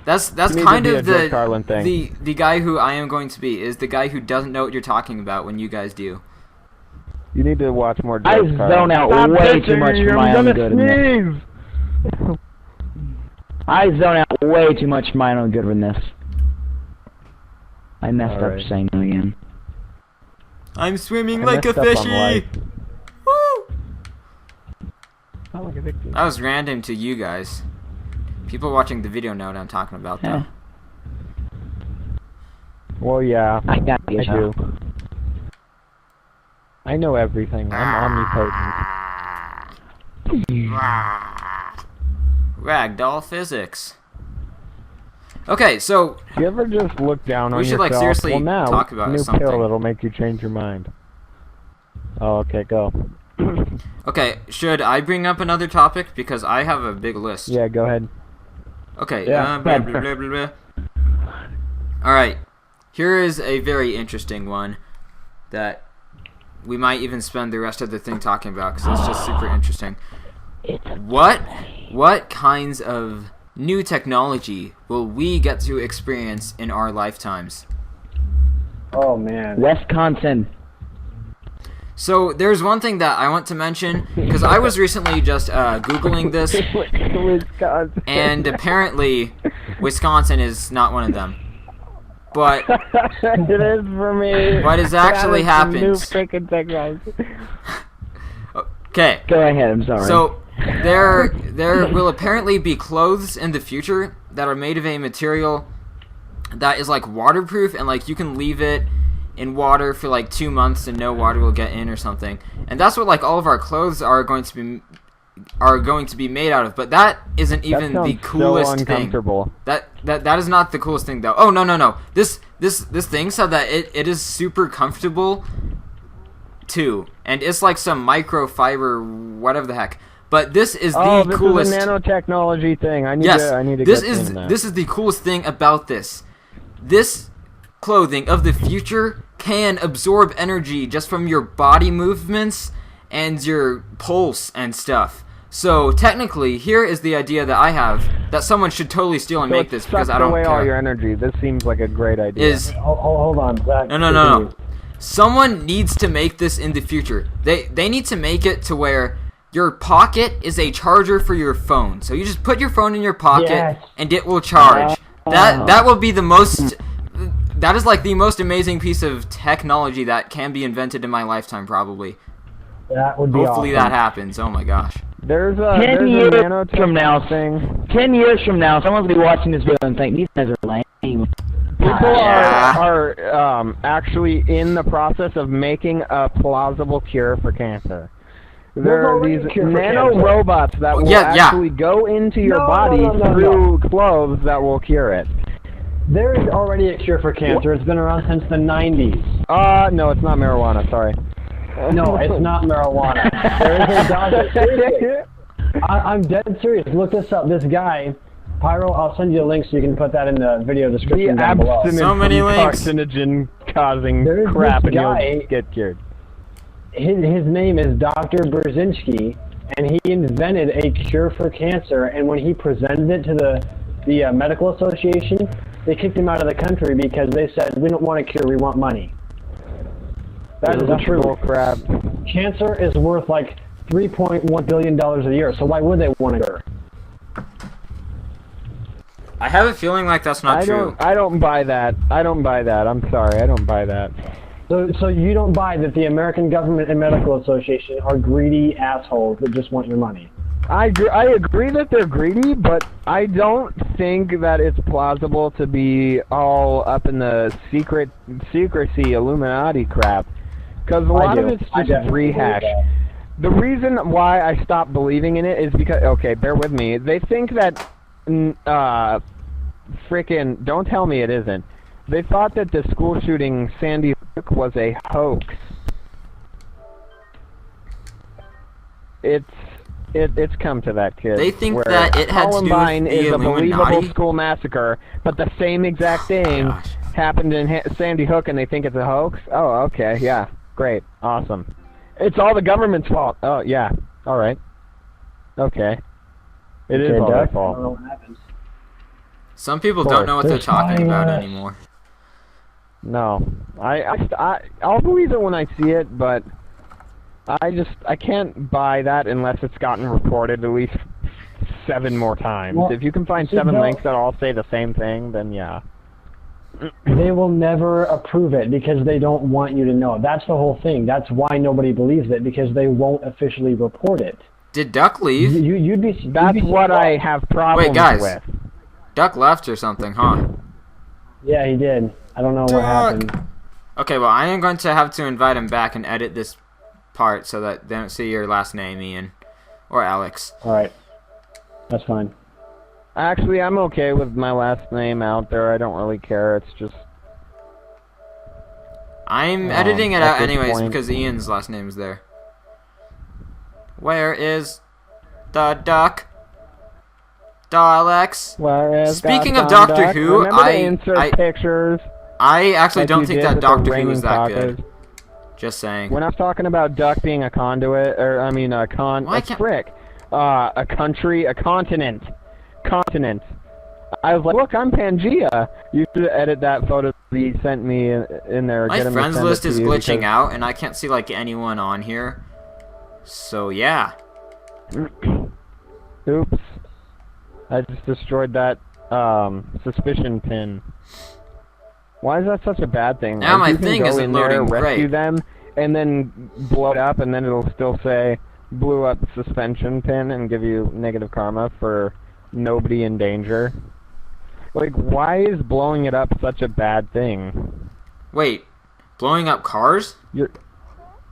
That's You need kind to be of a George Carlin thing. the guy who I am going to be is the guy who doesn't know what you're talking about when you guys do. You need to watch more I George Carlin. zone out Stop way touching too much me, for I'm my own gonna goodness. sneeze. I zone out way too much for my own goodness. I messed up Alright. saying that again. I'm swimming I like a messed up on fishy. life. Woo! Not like a victim. That was random to you guys. People watching the video know what I'm talking about, though. Yeah. Well, yeah, I got you, I do. I know everything. I'm omnipotent. Ragdoll physics. Okay, so Do you ever just look down on we should, yourself? like, seriously well, now, talk about new something. pill that'll make you change your mind. Oh, okay, go. okay, should I bring up another topic because I have a big list? Yeah, go ahead. Okay. Yeah, Blah, go blah, ahead. blah, blah, blah. All right. Here is a very interesting one that we might even spend the rest of the thing talking about because it's just super interesting. What kinds of new technology will we get to experience in our lifetimes? Oh man. Wisconsin. So there's one thing that I want to mention because I was recently just Googling this, Wisconsin. and apparently Wisconsin is not one of them. But it is for me. what has actually That is some new happened? freaking technology. Okay. Go ahead, I'm sorry. So there will apparently be clothes in the future that are made of a material that is like waterproof and like you can leave it in water for like 2 months and no water will get in or something. And that's what like all of our clothes are going to be made out of. But that isn't even that the sounds coolest so thing. uncomfortable. That is not the coolest thing though. Oh no. This thing said that it is super comfortable too. And it's like some microfiber whatever the heck. But this is the this coolest. is a nanotechnology thing. I need to this get is in that. this is the coolest thing about this. This clothing of the future can absorb energy just from your body movements and your pulse and stuff. So technically, here is the idea that I have that someone should totally steal and So make it this because sucks I don't away care. all your energy. This seems like a great idea. Is Hold on, Zach. no. Continue. Someone needs to make this in the future. They need to make it to where your pocket is a charger for your phone. So you just put your phone in your pocket Yes. and it will charge. That will be the most. That is like the most amazing piece of technology that can be invented in my lifetime, probably. That would be Hopefully awesome. that happens. Oh my gosh. There's a 10 years nanotech from now, thing. 10 years from now, someone's gonna be watching this video and think these guys are lame. People Yeah. are actually in the process of making a plausible cure for cancer. There are already these a cure for nano cancer. robots that will Yeah. actually go into your No, body no. through clothes that will cure it. There is already a cure for cancer. It's been around since the 90s. No, it's not marijuana. Sorry. No, it's not marijuana. There is a doctor. Seriously. I'm dead serious. Look this up. This guy, Pyro, I'll send you a link so you can put that in the video The description down below. abstinence So many from links. carcinogen-causing There is crap, this and guy- you'll get cured. His name is Dr. Brzezinski, and he invented a cure for cancer. And when he presented it to the medical association, they kicked him out of the country because they said, "We don't want a cure. We want money." That is the That's truth. bull crap. Cancer is worth like $3.1 billion a year. So why would they want a cure? I have a feeling like that's not true. I don't buy that. I'm sorry. I don't buy that. So you don't buy that the American government and medical association are greedy assholes that just want your money? I agree that they're greedy, but I don't think that it's plausible to be all up in the secrecy Illuminati crap. Because a lot of it's I just definitely rehash. believe The reason why I stopped believing in it is because, okay, bear with me. They think that, frickin', don't tell me it isn't. They thought that the school shooting Sandy Hook was a hoax. It's come to that, kid. They think where that it had to do with Columbine the is a believable Illuminati? school massacre, but the same exact thing Gosh. happened in Sandy Hook and they think it's a hoax? Oh, okay, yeah. Great. Awesome. It's all the government's fault. Oh, yeah. All right. Okay. It is all their Duck, I fault. don't know what happened. Some people don't know what they're talking about anymore. No. I'll believe it when I see it, but I can't buy that unless it's gotten reported at least 7 more times. Well, if you can find 7 links that all say the same thing, then yeah. They will never approve it because they don't want you to know. That's the whole thing. That's why nobody believes it, because they won't officially report it. Did Duck leave? That's what I have problems Wait, guys. with. Duck left or something, huh? Yeah, he did. I don't know what happened. Okay, well, I am going to have to invite him back and edit this part so that they don't see your last name, Ian. Or Alex. Alright. That's fine. Actually, I'm okay with my last name out there. I don't really care. It's just... I'm editing it out at this anyways point. because Ian's last name's there. Where is the duck? Daleks. Where is Speaking that of Doctor Duck? Who, Remember to insert pictures. I actually like don't you think did that with the Doctor Who raining was that tacos. good. Just saying. When I was talking about Duck being a conduit, or I mean a country, a continent. I was like, look, I'm Pangea. You should edit that photo that you sent me in there. My Get him to friends send it list to is you glitching because- out, and I can't see like anyone on here. So yeah. Oops. I just destroyed that suspicion pin. Why is that such a bad thing? Now my you can thing go isn't in there, loading rescue great. them, and then blow it up, and then it'll still say blew up suspension pin and give you negative karma for nobody in danger. Like, why is blowing it up such a bad thing? Wait, blowing up cars?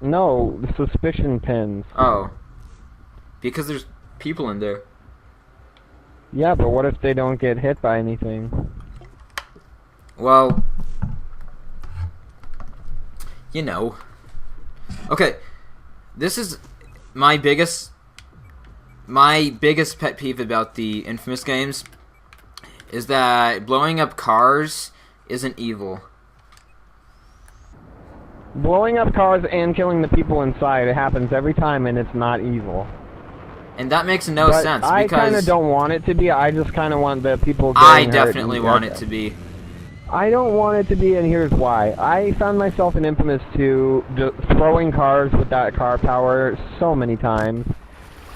No, the suspicion pins. Oh. Because there's people in there. Yeah, but what if they don't get hit by anything? Well, you know. Okay, this is my biggest pet peeve about the Infamous games is that blowing up cars isn't evil. Blowing up cars and killing the people inside, it happens every time, and it's not evil. And that makes no But sense I kind because of don't want it to be. I just kind of want the people I getting hurt definitely and- want it to be. I don't want it to be, and here's why. I found myself in Infamous 2 throwing cars with that car power so many times.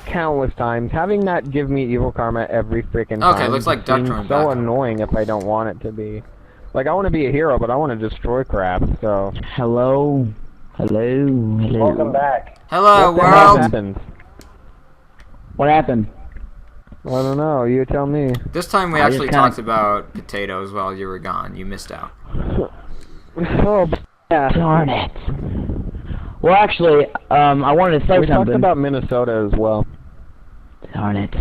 Countless times. Having that give me evil karma every freaking time. Okay, looks like Duck seems turned so back. annoying if I don't want it to be. Like, I want to be a hero, but I want to destroy crap, so... Hello? Hello? Hello? Welcome back. Hello, What the hell world! happened? What happened? I don't know, you tell me. This time we I just actually kinda- talked about potatoes while you were gone. You missed out. Oh, yeah. Darn it. Well, actually, I wanted to say We talked something. about Minnesota as well. Darn it.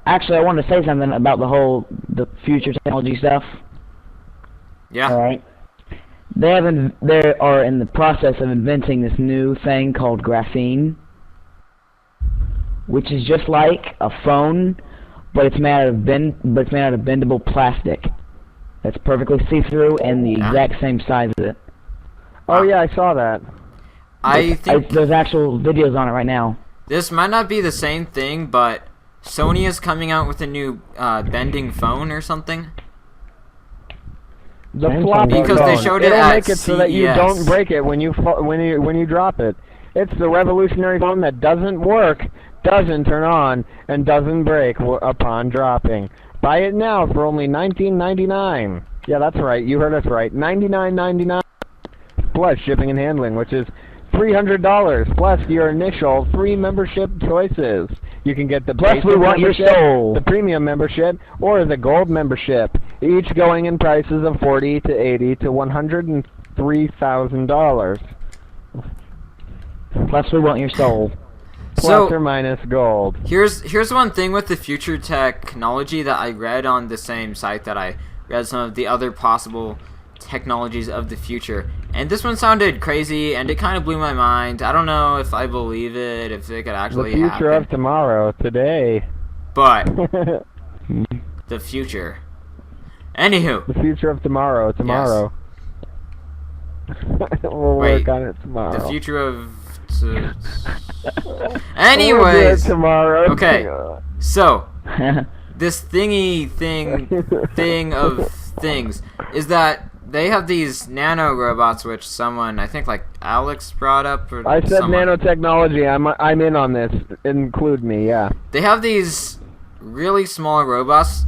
Actually, I wanted to say something about the future technology stuff. Yeah. Alright. They are in the process of inventing this new thing called graphene, which is just like a phone, but it's made out of bendable plastic. That's perfectly see-through and the exact same size as it. Oh yeah, I saw that. I think There's actual videos on it right now. this might not be the same thing, but Sony is coming out with a new bending phone or something. The Samsung floppy Because phone. they showed it It'll at make it so that you CES. don't break it when you drop it. It's the revolutionary phone that doesn't work, doesn't turn on, and doesn't break upon dropping. Buy it now for only $19.99. Yeah, that's right. You heard us right. $99.99 plus shipping and handling, which is $300 plus your initial free membership choices. You can get the Plus, we basic want your membership, soul. the premium membership, or the gold membership, each going in prices of $40 to $80 to $103,000. Plus, we want your soul. Plus or So minus gold. here's one thing with the future technology that I read on the same site that I read some of the other possible technologies of the future, and this one sounded crazy and it kind of blew my mind. I don't know if I believe it, if it could The actually future happen, of tomorrow, today. but the future. Anywho. The future of tomorrow. Tomorrow. We'll Wait, work on it tomorrow. The future of... We'll do it Anyways. tomorrow. Okay. So, this thing of things is that they have these nano robots, which someone, I think like Alex brought up, or I said someone. nanotechnology. I'm in on this. Include me, yeah. They have these really small robots,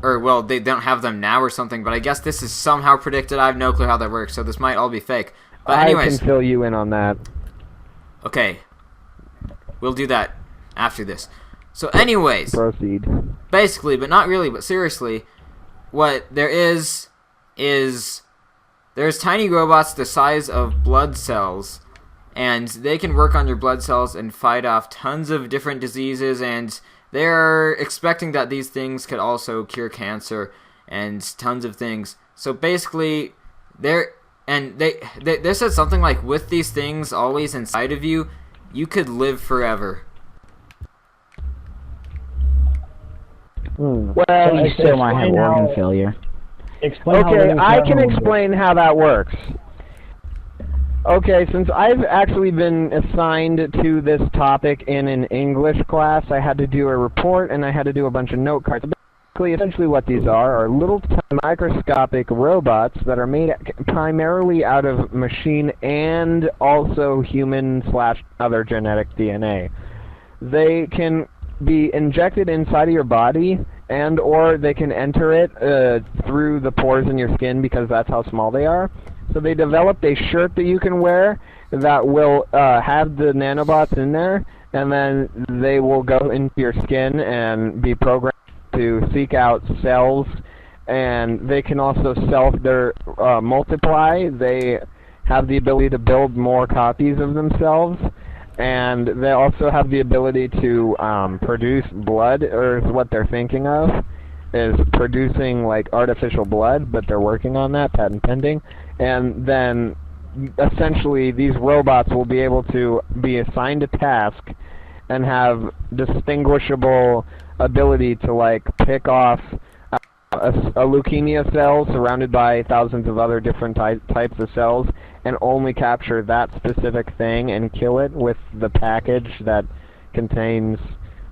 or well, they don't have them now or something. But I guess this is somehow predicted. I have no clue how that works, so this might all be fake. But anyways, I can fill you in on that. Okay, we'll do that after this. So, anyways, Proceed. basically, but not really, but seriously, what there is there's tiny robots the size of blood cells, and they can work on your blood cells and fight off tons of different diseases, and they're expecting that these things could also cure cancer and tons of things. So basically, they said something like, with these things always inside of you, you could live forever. Well, you still might have organ failure. Okay, I can explain how that works. Okay, since I've actually been assigned to this topic in an English class, I had to do a report and I had to do a bunch of note cards. Essentially what these are little microscopic robots that are made primarily out of machine and also human/other genetic DNA. They can be injected inside of your body, and or they can enter it through the pores in your skin because that's how small they are. So they developed a shirt that you can wear that will have the nanobots in there, and then they will go into your skin and be programmed to seek out cells, and they can also multiply. They have the ability to build more copies of themselves, and they also have the ability to produce blood, or is what they're thinking of, is producing like artificial blood, but they're working on that, patent pending. And then essentially these robots will be able to be assigned a task and have distinguishable ability to like pick off a leukemia cell surrounded by thousands of other different types of cells, and only capture that specific thing and kill it with the package that contains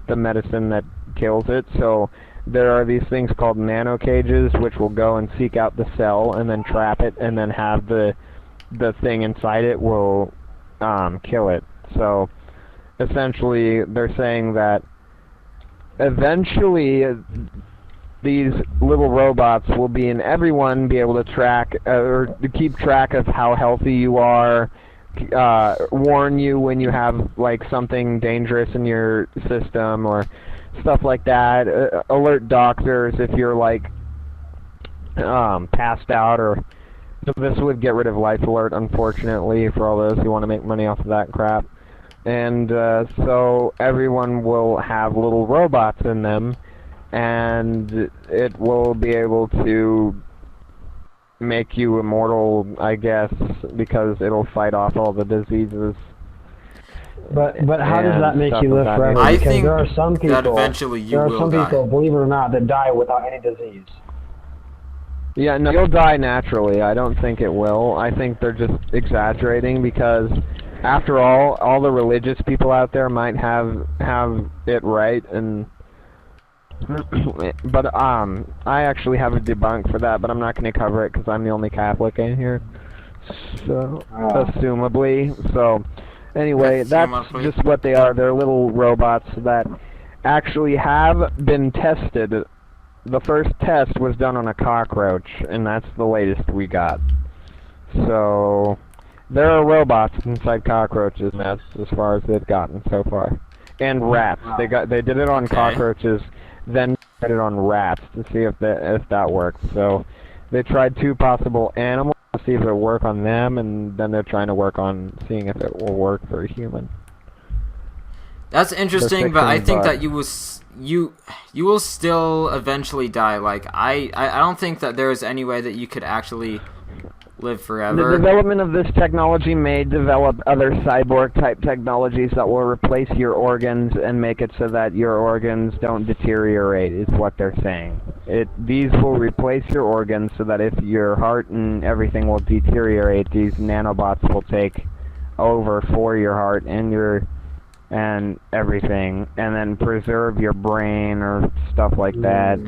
the medicine that kills it. So there are these things called nano cages, which will go and seek out the cell and then trap it, and then have the thing inside it will kill it. So essentially they're saying that eventually these little robots will be in everyone, be able to track or to keep track of how healthy you are, warn you when you have like something dangerous in your system or stuff like that, alert doctors if you're like passed out, or so this would get rid of Life Alert, unfortunately, for all those who want to make money off of that crap. And so everyone will have little robots in them, and it will be able to make you immortal, I guess, because it'll fight off all the diseases. But how does that make you live forever? I Because think there are some people, that eventually you will die. people, believe it or not, that die without any disease. Yeah, no, you'll die naturally. I don't think it will. I think they're just exaggerating because, after all the religious people out there might have it right, and but I actually have a debunk for that, but I'm not going to cover it because I'm the only Catholic in here. So, assumably. So, anyway, that's just what they are. They're little robots that actually have been tested. The first test was done on a cockroach, and that's the latest we got. So, there are robots inside cockroaches, and that's as far as they've gotten so far. And rats. They did it on cockroaches, then did it on rats to see if that worked. So, they tried 2 possible animals to see if it would work on them, and then they're trying to work on seeing if it will work for a human. That's interesting, but I think that you will still eventually die. Like I don't think that there is any way that you could actually live forever. The development of this technology may develop other cyborg-type technologies that will replace your organs and make it so that your organs don't deteriorate, is what they're saying. These will replace your organs so that if your heart and everything will deteriorate, these nanobots will take over for your heart and everything, and then preserve your brain or stuff like that.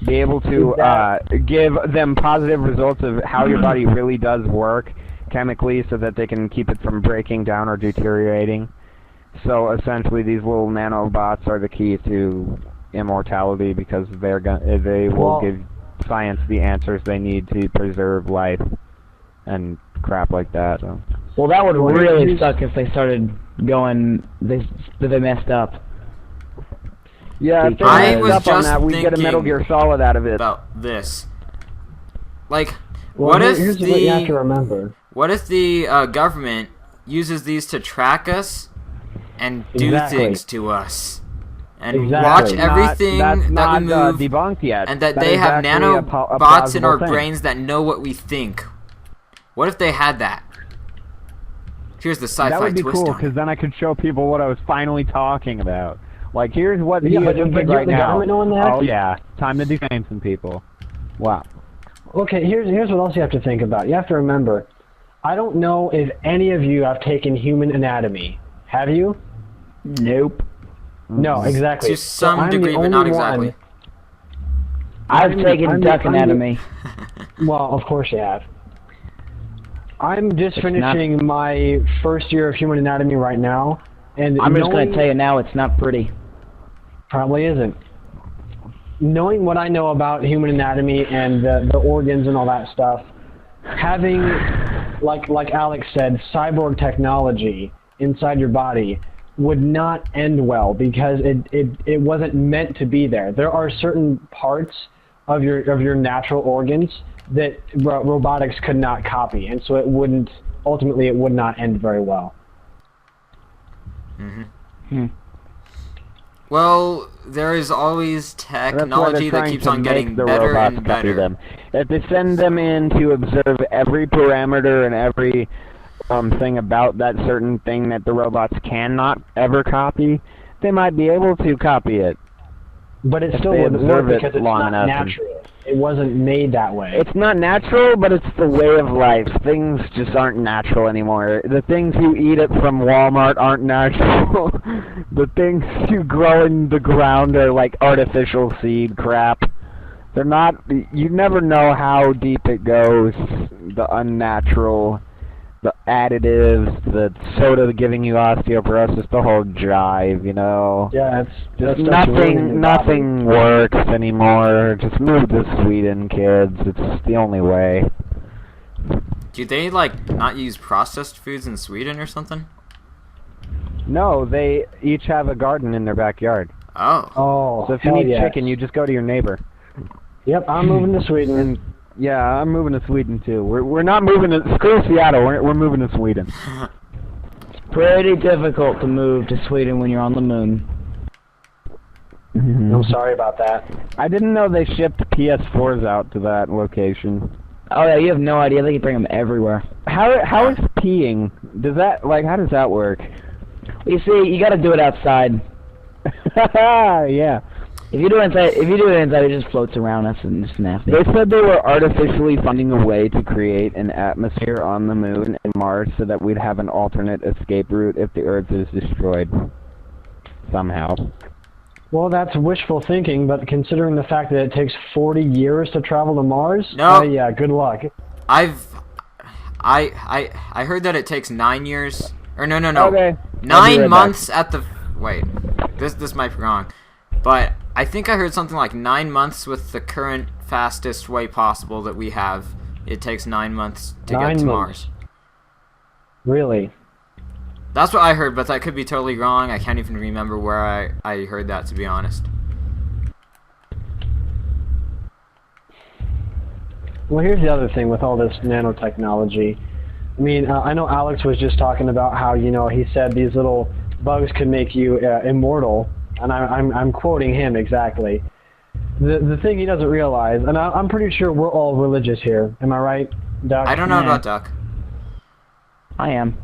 Be able to give them positive results of how your body really does work chemically so that they can keep it from breaking down or deteriorating. So essentially these little nanobots are the key to immortality because they will give science the answers they need to preserve life and crap like that. So. Well, that would really suck if they started going, they messed up. Yeah, if they I messed was up on just that, we'd get a Metal Gear Solid out of it. About this. Like, Well, here's what you have to remember. What if the government uses these to track us and do things to us? And watch everything that's that not we move, debunked yet. and that That they is have actually a nanobots in our plausible thing. brains that know what we think. What if they had that? Here's the sci-fi That would be twist cool, on it. because then I could show people what I was finally talking about. Like, here's what Yeah, he but is the right now. government knowing that? Oh yeah, time to defame some people. Wow. Okay, here's what else you have to think about. You have to remember, I don't know if any of you have taken human anatomy. Have you? Nope. No, exactly. To some I'm the degree, but only not exactly. one- I've taken duck I'm the- anatomy. Well, of course you have. I'm just finishing my first year of human anatomy right now, and I'm just going to tell you now, it's not pretty. Probably isn't. Knowing what I know about human anatomy and the organs and all that stuff, having, like Alex said, cyborg technology inside your body would not end well because it wasn't meant to be there. There are certain parts of your natural organs that robotics could not copy, and so it would not end very well. Well, there is always technology that keeps on getting better and better. Them. If they send them in to observe every parameter and every thing about that certain thing that the robots cannot ever copy, they might be able to copy it. But it still they wouldn't work observe it because it's long not enough. natural. It wasn't made that way. It's not natural, but it's the way of life. Things just aren't natural anymore. The things you eat from Walmart aren't natural. The things you grow in the ground are like artificial seed crap. They're not, you never know how deep it goes. The unnatural, the additives, the soda giving you osteoporosis, the whole jive, you know. Yeah, it's Just nothing works anymore. Just move to Sweden, kids. It's the only way. Do they, like, not use processed foods in Sweden or something? No, they each have a garden in their backyard. Oh. Oh, So if you need chicken, you just go to your neighbor. Yep, I'm moving to Sweden. And yeah, I'm moving to Sweden too. We're not moving to screw Seattle. We're moving to Sweden. It's pretty difficult to move to Sweden when you're on the moon. I'm sorry about that. I didn't know they shipped PS4s out to that location. Oh yeah, you have no idea. They can bring them everywhere. How is peeing? Does that how does that work? You see, you got to do it outside. Yeah. If you do it inside, it just floats around us and it's nasty. They said they were artificially finding a way to create an atmosphere on the moon and Mars so that we'd have an alternate escape route if the Earth is destroyed. Somehow. Well, that's wishful thinking, but considering the fact that it takes 40 years to travel to Mars, No. Yeah, good luck. I heard that it takes 9 years. Or no. Okay. 9 months at the... Wait. This might be wrong. But I think I heard something like 9 months with the current fastest way possible that we have. It takes 9 months to get to Mars. Really? That's what I heard, but that could be totally wrong. I can't even remember where I heard that, to be honest. Well, here's the other thing with all this nanotechnology. I mean, I know Alex was just talking about how, he said these little bugs could make you immortal, and I'm quoting him exactly. The thing he doesn't realize, and I'm pretty sure we're all religious here. Am I right, Duck? I don't know about Duck. I am.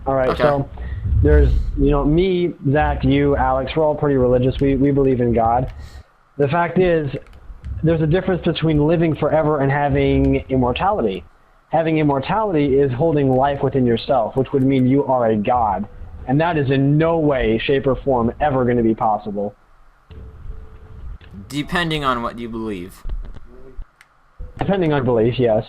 All right, Okay. so there's, me, Zach, you, Alex, we're all pretty religious. We believe in God. The fact is, there's a difference between living forever and having immortality. Having immortality is holding life within yourself, which would mean you are a god. And that is in no way, shape, or form ever going to be possible. Depending on what you believe. Depending on belief, yes.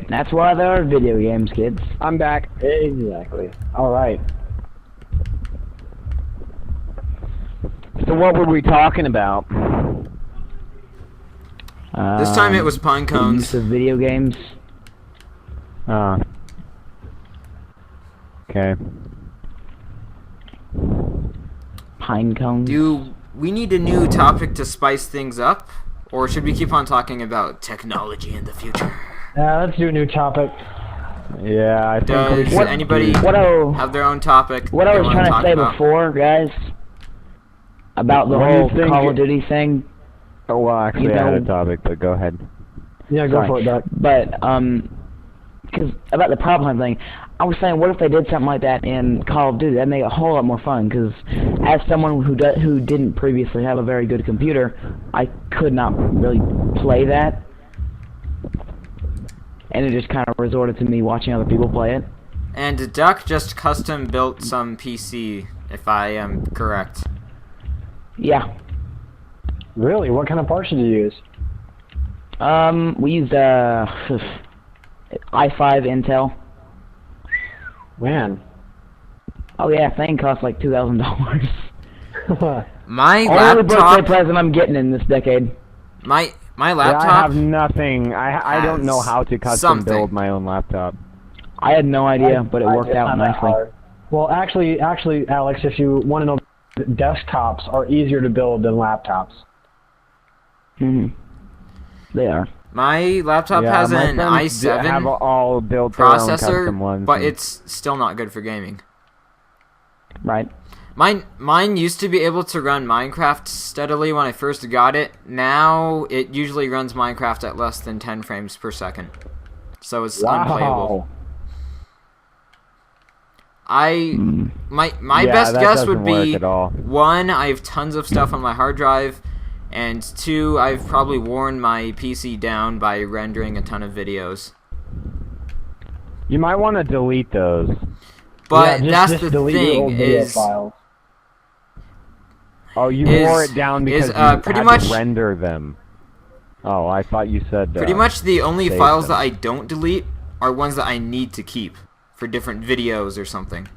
That's why there are video games, kids. I'm back. Exactly. All right. So what were we talking about? This time it was pine The cones. use of video games. Okay. Pine cones. Do we need a new topic to spice things up? Or should we keep on talking about technology in the future? Let's do a new topic. Yeah, I think we Does should anybody What I, have their own topic? what I they was wanna trying to talk say about? before, guys, about the What do you whole think Call of Duty thing. Oh, well, actually, You I had know- a topic, but go ahead. Yeah, go for it, Doc. But because about the prop hunt thing, I was saying, what if they did something like that in Call of Duty? That'd make it a whole lot more fun. Because as someone who didn't previously have a very good computer, I could not really play that, and it just kind of resorted to me watching other people play it. And Duck just custom built some PC, if I am correct. Yeah. Really? What kind of parts did you use? We used i5 Intel. Man. Oh yeah, thing cost like $2,000. My Only birthday laptop, present I'm getting in this decade. my Yeah, I laptop. have nothing. I don't know how to custom something. build my own laptop. I had no idea, but it worked It's out not that nicely. hard. Well, actually, Alex, if you want to know, desktops are easier to build than laptops. They are. My laptop Yeah, has my an friends have i7 all built their own custom processor, ones. but and- it's still not good for gaming. Right. Mine used to be able to run Minecraft steadily when I first got it. Now it usually runs Minecraft at less than 10 frames per second. So it's unplayable. My Yeah, best that guess doesn't would be work at all. 1, I have tons of stuff on my hard drive, and 2, I've probably worn my PC down by rendering a ton of videos. You might want to delete those. But yeah, that's just the delete your old thing video is files. Oh, you Is- wore it down because is, you pretty had much- to render them. Oh, I thought you said pretty much the only save files them. that I don't delete are ones that I need to keep for different videos or something.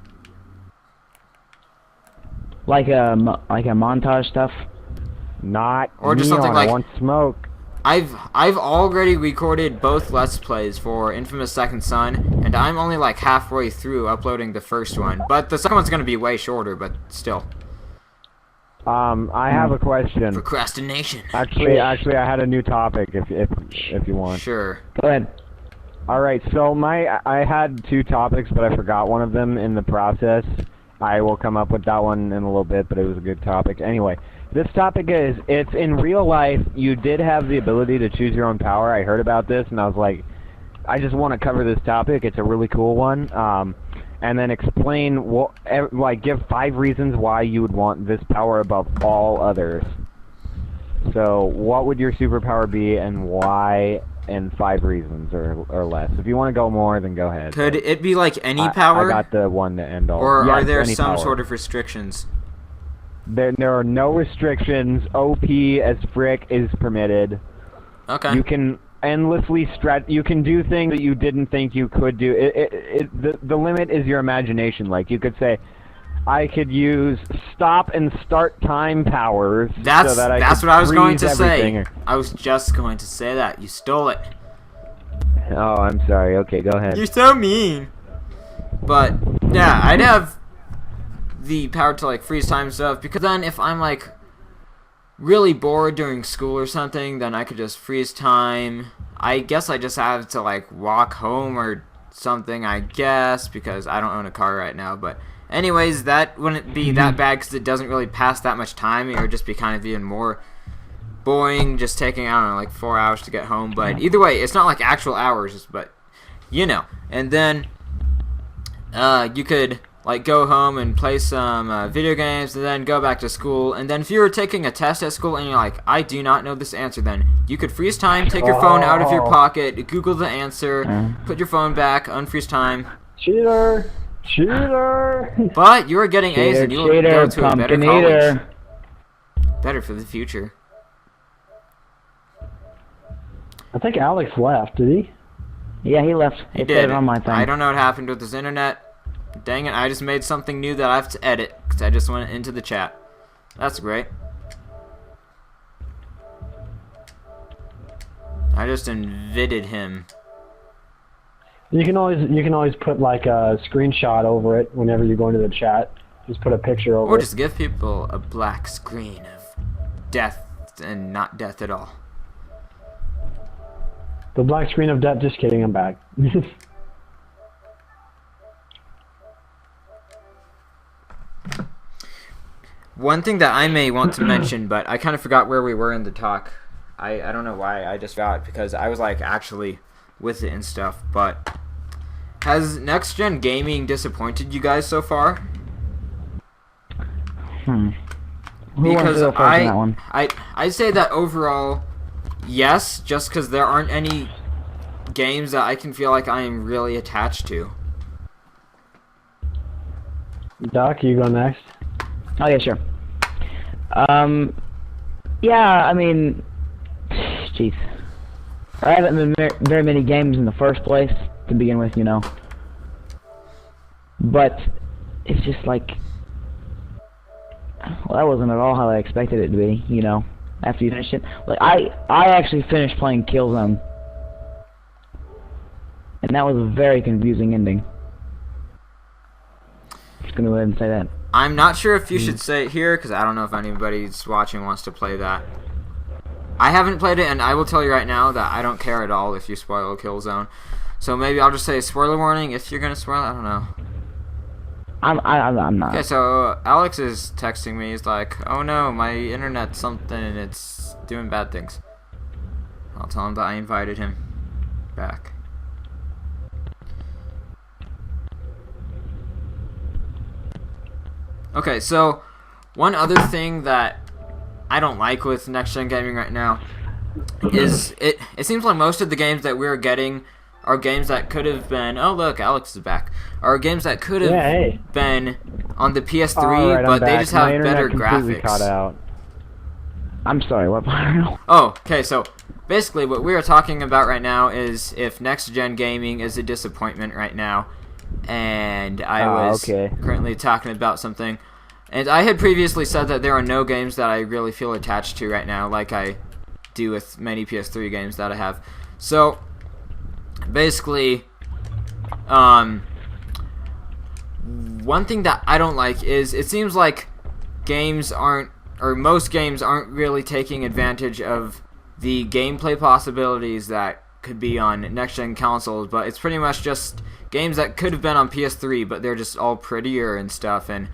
Like a montage stuff. Not Or just neon, something I like- want smoke. I've already recorded both Let's Plays for Infamous Second Son, and I'm only like halfway through uploading the first one. But the second one's gonna be way shorter, but still. I have a question. Procrastination. Actually, I had a new topic. If you want. Sure. Go ahead. All right. So I had 2 topics, but I forgot one of them in the process. I will come up with that one in a little bit, but it was a good topic. Anyway, this topic is, it's in real life, you did have the ability to choose your own power. I heard about this, and I was like, I just want to cover this topic. It's a really cool one. And then explain, give 5 reasons why you would want this power above all others. So, what would your superpower be, and why, and 5 reasons, or less. If you want to go more, then go ahead. Could it be like any I power? got the one to end all. Or are Yes, there any some power. sort of restrictions? There are no restrictions. OP as frick is permitted. Okay. You can endlessly stretch. You can do things that you didn't think you could do. The limit is your imagination. Like, you could say, I could use stop and start time powers. That's so that that's could what I was going freeze to everything. say. I was just going to say that. You stole it. Oh, I'm sorry. Okay, go ahead. You're so mean. But yeah, I'd have the power to like freeze time and stuff, because then if I'm like really bored during school or something, then I could just freeze time. I guess I just have to like walk home or something, I guess, because I don't own a car right now. But anyways, that wouldn't be that bad because it doesn't really pass that much time. It would just be kind of even more boring, just taking, I don't know, like 4 hours to get home. But either way, it's not like actual hours, but you know. And then you could like go home and play some video games, and then go back to school. And then if you were taking a test at school and you're like, I do not know this answer, then you could freeze time, take your phone out of your pocket, Google the answer, put your phone back, unfreeze time. Cheater! Cheater! But you are getting A's, and you will go to a better college. Better for the future. I think Alex left, did he? Yeah, he left. He It did. said it on my thing. I don't know what happened with his internet. Dang it, I just made something new that I have to edit, because I just went into the chat. That's great. I just invited him. You can always put like a screenshot over it whenever you go into the chat. Just put a picture over Or it. just give people a black screen of death and not death at all. The black screen of death. Just kidding, I'm back. One thing that I may want to mention, but I kind of forgot where we were in the talk. I don't know why I just forgot, because I was like actually with it and stuff. But has next gen gaming disappointed you guys so far? Who wants to go first on that one? I'd say that overall, yes, just because there aren't any games that I can feel like I am really attached to. Doc, you go next. Oh yeah, sure. Yeah, I mean, jeez, I haven't been very many games in the first place to begin with, you know. But it's just like, well, that wasn't at all how I expected it to be, you know. After you finish it, like I actually finished playing Killzone, and that was a very confusing ending. Just gonna go ahead and say that. I'm not sure if you should say it here, because I don't know if anybody's watching wants to play that. I haven't played it, and I will tell you right now that I don't care at all if you spoil Killzone. So maybe I'll just say spoiler warning if you're gonna spoil it. I don't know. I'm not. Okay, so Alex is texting me. He's like, "Oh no, my internet's something, and it's doing bad things." I'll tell him that I invited him back. Okay, so one other thing that I don't like with next-gen gaming right now is it seems like most of the games that we're getting are games that could have been, oh look, Alex is back, are games that could have been on the PS3, Alright, but they back. just have My internet better completely graphics. Cut out. I'm sorry, what? Oh, okay, so basically what we are talking about right now is if next-gen gaming is a disappointment right now, and I was currently talking about something, and I had previously said that there are no games that I really feel attached to right now, like I do with many PS3 games that I have. So basically, one thing that I don't like is it seems like games aren't, or most games aren't really taking advantage of the gameplay possibilities that could be on next-gen consoles, but it's pretty much just games that could have been on PS3, but they're just all prettier and stuff, and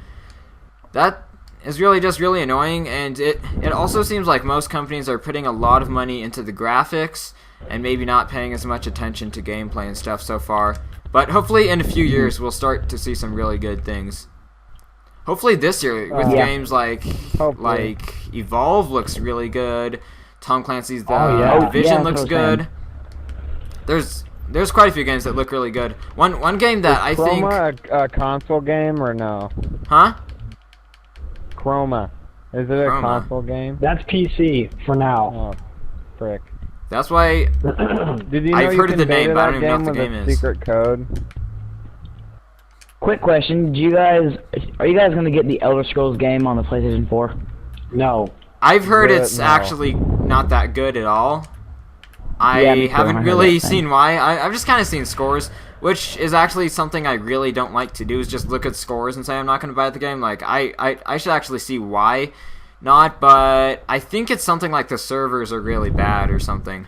that is really just really annoying. And it also seems like most companies are putting a lot of money into the graphics and maybe not paying as much attention to gameplay and stuff so far, but hopefully in a few years we'll start to see some really good things. Hopefully this year with games like Evolve looks really good, Tom Clancy's Division looks good. There's quite a few games that look really good. One game that I think... Chroma a console game or no? Huh? Chroma. Is it a console game? That's PC for now. Oh, frick. That's why Did you know I've heard of the name, but I don't even know what the game is. Secret code? Quick question: are you guys gonna get the Elder Scrolls game on the PlayStation 4? No. I've heard it's actually not that good at all. I haven't really seen why. I've just kind of seen scores, which is actually something I really don't like to do, is just look at scores and say I'm not going to buy the game. Like, I should actually see why not, but I think it's something like the servers are really bad or something.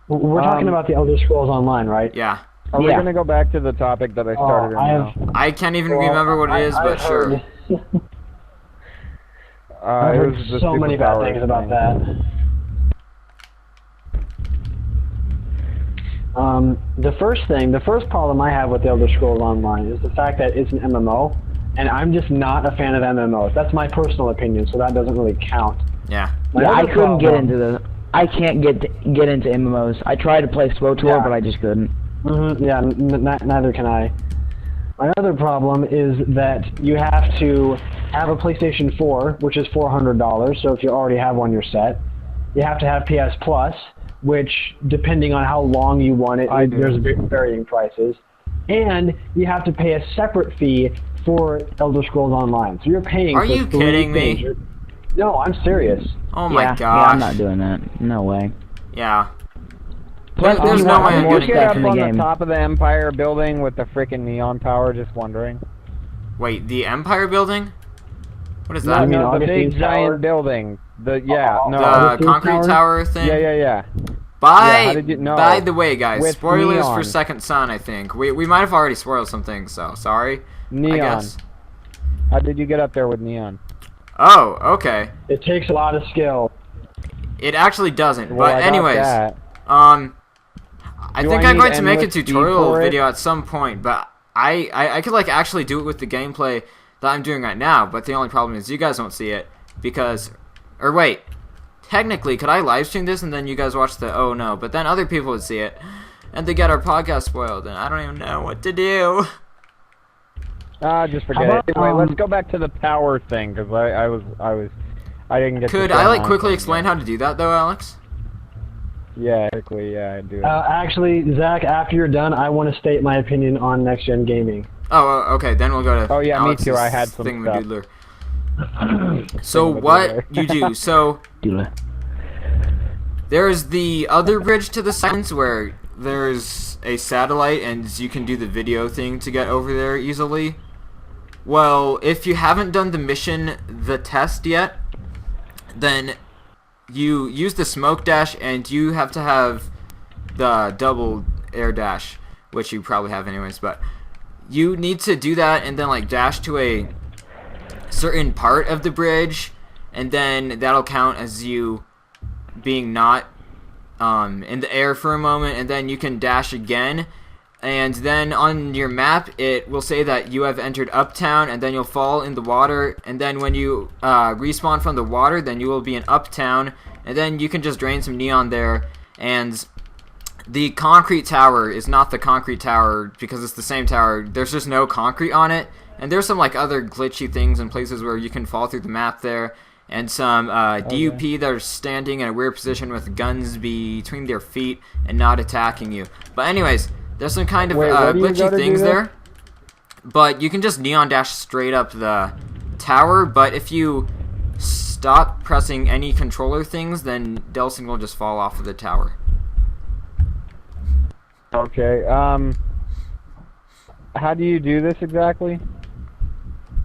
We're talking about the Elder Scrolls Online, right? Yeah. Are we going to go back to the topic that I started now? I can't even remember what it is, but sure. I've heard so many bad things about that. The first problem I have with the Elder Scrolls Online is the fact that it's an MMO, and I'm just not a fan of MMOs. That's my personal opinion, so that doesn't really count. Yeah. Yeah, I couldn't get into the. I can't get into MMOs. I tried to play SWTOR, but I just couldn't. Yeah, neither can I. My other problem is that you have to have a PlayStation 4, which is $400. So if you already have one, you're set. You have to have PS Plus, which, depending on how long you want it, there's varying prices. And you have to pay a separate fee for Elder Scrolls Online. So you're paying. Are you kidding me? No, I'm serious. Oh my gosh. Yeah, I'm not doing that. No way. Yeah. Plus, There's no way I'm more getting stuff up in the on game. the top of the Empire building with the freaking neon tower, just wondering. Wait, the Empire building? What is No, that? I mean, No, the Augustine's big Tower. giant building. The no. The Augustine's concrete Tower? tower thing? Yeah. By No, the way, guys, with spoilers neon. for Second Son, I think. We might have already spoiled some things, so sorry. Neon. I guess. How did you get up there with neon? Oh, okay. It takes a lot of skill. It actually doesn't. Well, I But got anyways, that. I Do think I I'm need going to make a endless speed tutorial for it? video at some point, but I could like actually do it with the gameplay that I'm doing right now, but the only problem is you guys won't see it because, or wait, technically could I live stream this and then you guys watch the oh no, but then other people would see it and they get our podcast spoiled and I don't even know what to do. Just forget How it. about, Anyway, let's go back to the power thing because I didn't get. Could to I say like my quickly thing explain yet. how to do that though, Alex? Yeah, quickly. Yeah, I do. Actually, Zach, after you're done, I want to state my opinion on next-gen gaming. Oh, okay, then we'll go to Oh, yeah, me Alex's too, I had some thingamadoodler. So what you do, so there's the other bridge to the signs where there's a satellite and you can do the video thing to get over there easily. Well, if you haven't done the mission, the test yet, then you use the smoke dash and you have to have the double air dash, which you probably have anyways, but you need to do that and then like dash to a certain part of the bridge and then that'll count as you being not in the air for a moment, and then you can dash again, and then on your map it will say that you have entered Uptown, and then you'll fall in the water, and then when you respawn from the water, then you will be in Uptown, and then you can just drain some neon there. And the concrete tower is not the concrete tower because it's the same tower. There's just no concrete on it, and there's some like other glitchy things and places where you can fall through the map there, and some DUP that are standing in a weird position with guns between their feet and not attacking you. But anyways, there's some kind of Wait, where do you go glitchy to do things that? there, but you can just neon dash straight up the tower. But if you stop pressing any controller things, then Delson will just fall off of the tower. Okay. How do you do this exactly?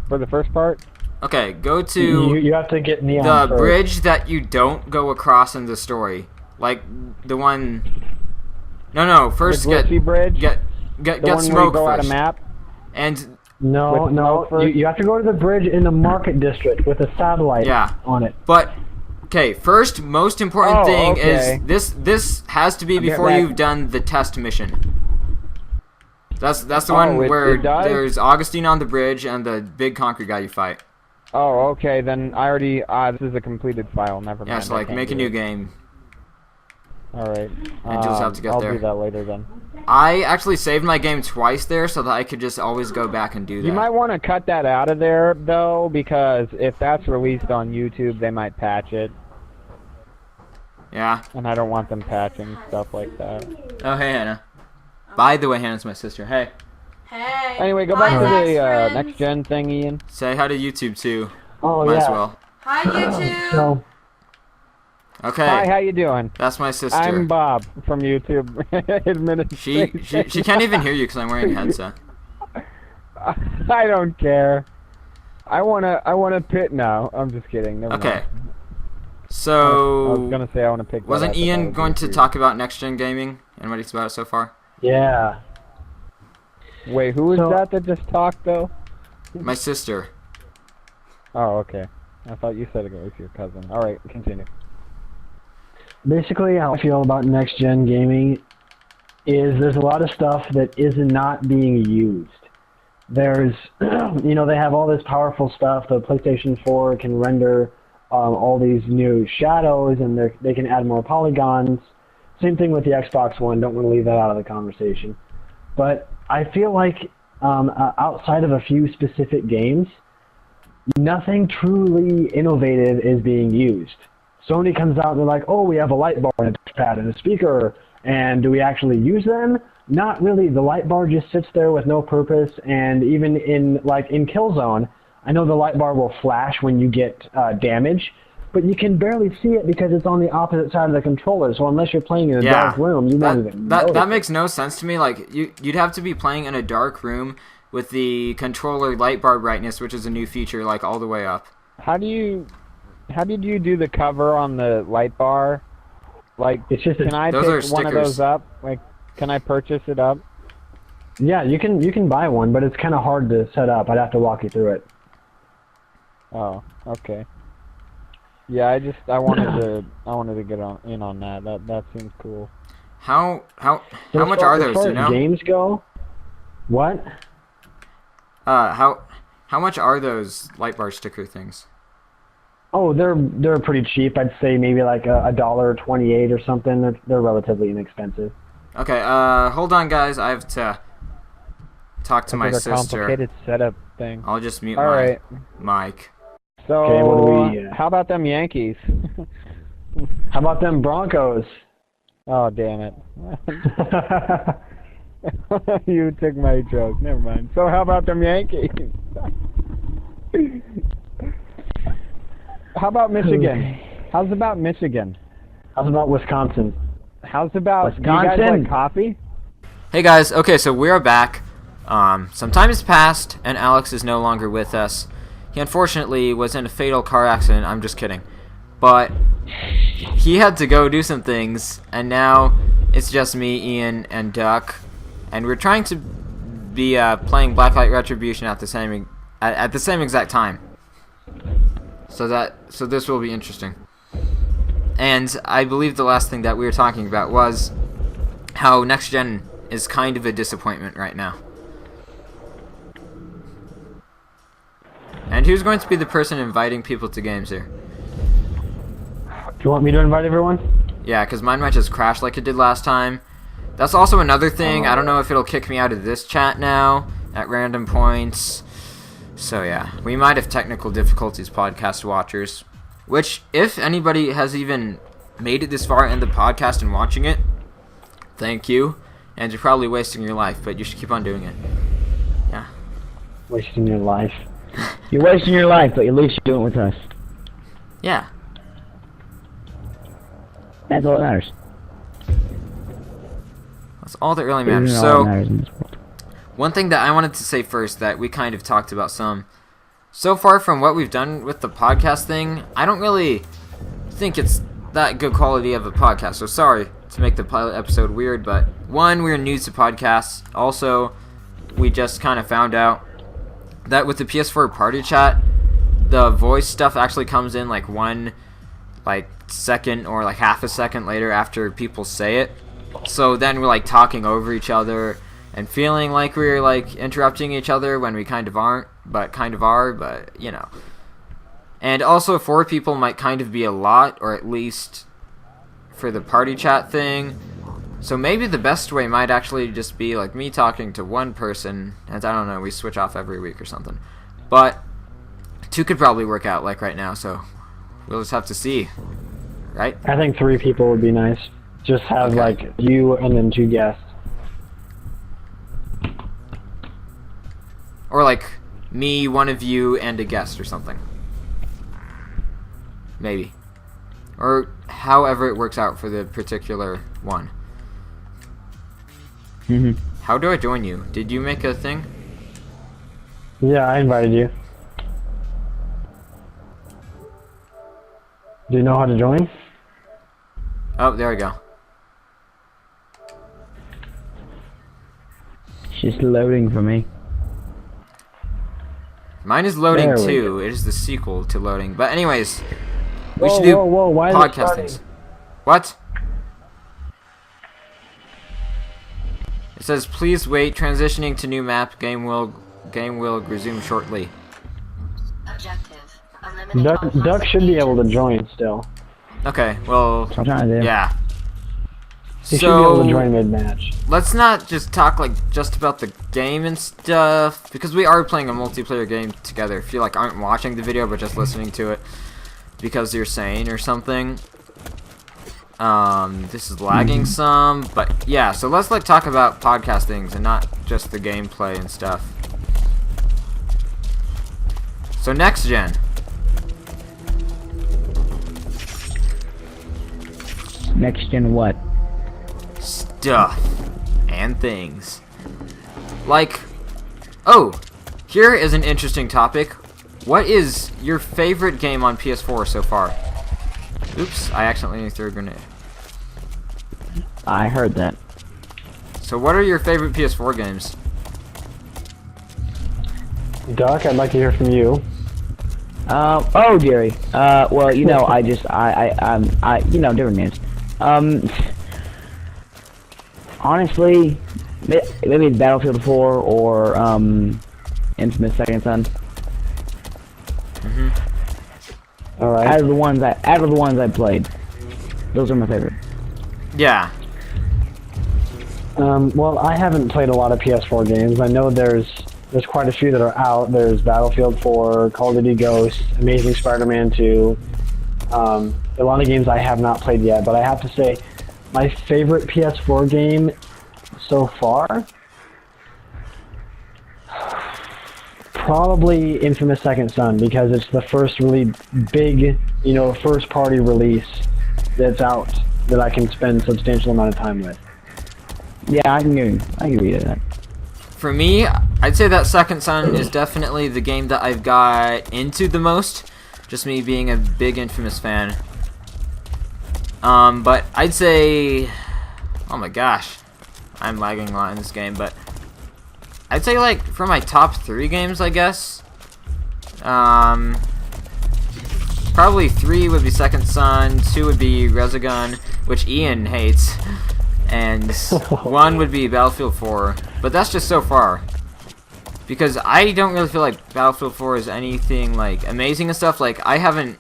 For the first part? Okay, go to You have to get neon the first. bridge that you don't go across in the story, like the one. No. First the get glitchy bridge? get the one where smoke you go out first. a map? And No, With no. smoke first? You have to go to the bridge in the market district with a satellite Yeah. on it. but okay, first most important Oh, thing okay. is this has to be Okay, before that- you've done the test mission. That's the one it where does? there's Augustine on the bridge and the big concrete guy you fight. Oh, okay. Then I already. This is a completed file. Never mind. Yeah, so I like can't make a do new it. game. All right. And just have to get I'll there. do that later then. I actually saved my game twice there so that I could just always go back and do that. You might want to cut that out of there though, because if that's released on YouTube, they might patch it, Yeah. and I don't want them patching stuff like that. Oh, hey, Hannah. By the way, Hannah's my sister. Hey. Hey. Anyway, go Bye, back to the Zach's friends. next gen thing, Ian. Say hi to YouTube, too. Oh, Might yeah. as well. Hi, YouTube. So, Okay. Hi, how you doing? That's my sister. I'm Bob from YouTube. She can't even hear you because I'm wearing a headset. I don't care. I wanna pit now. I'm just kidding. Never Okay. mind. I So, was gonna say I wanna pick. that wasn't up, but that Ian would going be to weird. talk about next-gen gaming and what he's about it so far? yeah. Wait, who was So- that just talked though? My sister. Oh, okay. I thought you said it was your cousin. All right, continue. Basically, how I feel about next-gen gaming is there's a lot of stuff that is not being used. There's, they have all this powerful stuff. The PlayStation 4 can render all these new shadows, and they can add more polygons. Same thing with the Xbox One. Don't want to leave that out of the conversation. But I feel like outside of a few specific games, nothing truly innovative is being used. Sony comes out and they're like, oh, we have a light bar and a touchpad and a speaker, and do we actually use them? Not really. The light bar just sits there with no purpose, and even in Killzone, I know the light bar will flash when you get damage, but you can barely see it because it's on the opposite side of the controller, so unless you're playing in a dark room, you won't even notice that makes no sense to me. Like, you'd have to be playing in a dark room with the controller light bar brightness, which is a new feature, like, all the way up. How did you do the cover on the light bar? Like, it's just can I those pick are one of those up? Like, can I purchase it up? Yeah, you can buy one, but it's kind of hard to set up. I'd have to walk you through it. Oh, okay. Yeah, I wanted to get in on that. That seems cool. How much are those? Do you know? Games go. What? How much are those light bar sticker things? Oh, they're pretty cheap. I'd say maybe like $1.28 or something. They're relatively inexpensive. Okay, hold on, guys. I have to talk to my sister. Complicated setup thing. I'll just mute my mic. So, okay, what do we, how about them Yankees? How about them Broncos? Oh, damn it. You took my joke. Never mind. So how about them Yankees? How about Michigan? How's about Michigan? How's about Wisconsin? How's about Wisconsin? Do you guys like coffee? Hey guys, okay, so we're back. Some time has passed, and Alex is no longer with us. He unfortunately was in a fatal car accident. I'm just kidding. But he had to go do some things, and now it's just me, Ian, and Duck. And we're trying to be playing Blacklight Retribution at the same exact time. So this will be interesting. And I believe the last thing that we were talking about was how Next Gen is kind of a disappointment right now. And who's going to be the person inviting people to games here? Do you want me to invite everyone? Yeah, because mine might just crash like it did last time. That's also another thing. I don't know if it'll kick me out of this chat now at random points. So yeah, we might have technical difficulties, podcast watchers. Which, if anybody has even made it this far in the podcast and watching it, thank you. And you're probably wasting your life, but you should keep on doing it. Yeah. Wasting your life. You're wasting your life, but at least you're doing it with us. Yeah. That's all that matters. That's all that really matters. Isn't all that matters So, in this world. one thing that I wanted to say first that we kind of talked about some. So far from what we've done with the podcast thing, I don't really think it's that good quality of a podcast. So sorry to make the pilot episode weird, but one, we're new to podcasts. Also, we just kind of found out that with the PS4 party chat, the voice stuff actually comes in like one second or like half a second later after people say it. So then we're like talking over each other and feeling like we're like interrupting each other when we kind of aren't, but kind of are, but you know. And also 4 people might kind of be a lot, or at least for the party chat thing. So maybe the best way might actually just be like me talking to one person, and I don't know, we switch off every week or something. But 2 could probably work out like right now, so we'll just have to see, right? I think 3 people would be nice. Just have like you and then 2 guests. Or like me, one of you, and a guest or something. Maybe. Or however it works out for the particular one. How do I join you? Did you make a thing? Yeah, I invited you. Do you know how to join? Oh, there we go. It's just loading for me. Mine is loading There we too. It is the sequel to loading. But anyways, we Whoa, should do whoa, why is it podcast starting? things. What? It says, please wait, transitioning to new map, game will resume shortly. Duck should be able to join still. Okay, well, That's what I'm trying to do. yeah. He should be able to join mid-match. Let's not just talk like just about the game and stuff, because we are playing a multiplayer game together. If you like aren't watching the video but just listening to it because you're sane or something. This is lagging some, but yeah, so let's like talk about podcast things and not just the gameplay and stuff. So next gen. Next gen what? Stuff and things. Like, oh, here is an interesting topic. What is your favorite game on PS4 so far? Oops, I accidentally threw a grenade. I heard that. So what are your favorite PS4 games? Duck, I'd like to hear from you. Oh, Jerry. Well, you know, you know, different names. Honestly, maybe Battlefield 4 or, Infamous Second Son. All right. Out of the ones I played, those are my favorite. Yeah. Well, I haven't played a lot of PS4 games. I know there's quite a few that are out. There's Battlefield 4, Call of Duty Ghosts, Amazing Spider-Man 2. A lot of games I have not played yet, but I have to say, my favorite PS4 game so far, probably Infamous Second Son, because it's the first really big, you know, first-party release that's out that I can spend a substantial amount of time with. Yeah, I can agree to that. For me, I'd say that Second Son is definitely the game that I've got into the most. Just me being a big Infamous fan. But I'd say, oh my gosh, I'm lagging a lot in this game, but I'd say like for my top 3 games, I guess, probably 3 would be Second Son, 2 would be Resogun, which Ian hates, and 1 would be Battlefield 4, but that's just so far. Because I don't really feel like Battlefield 4 is anything like amazing and stuff. Like, I haven't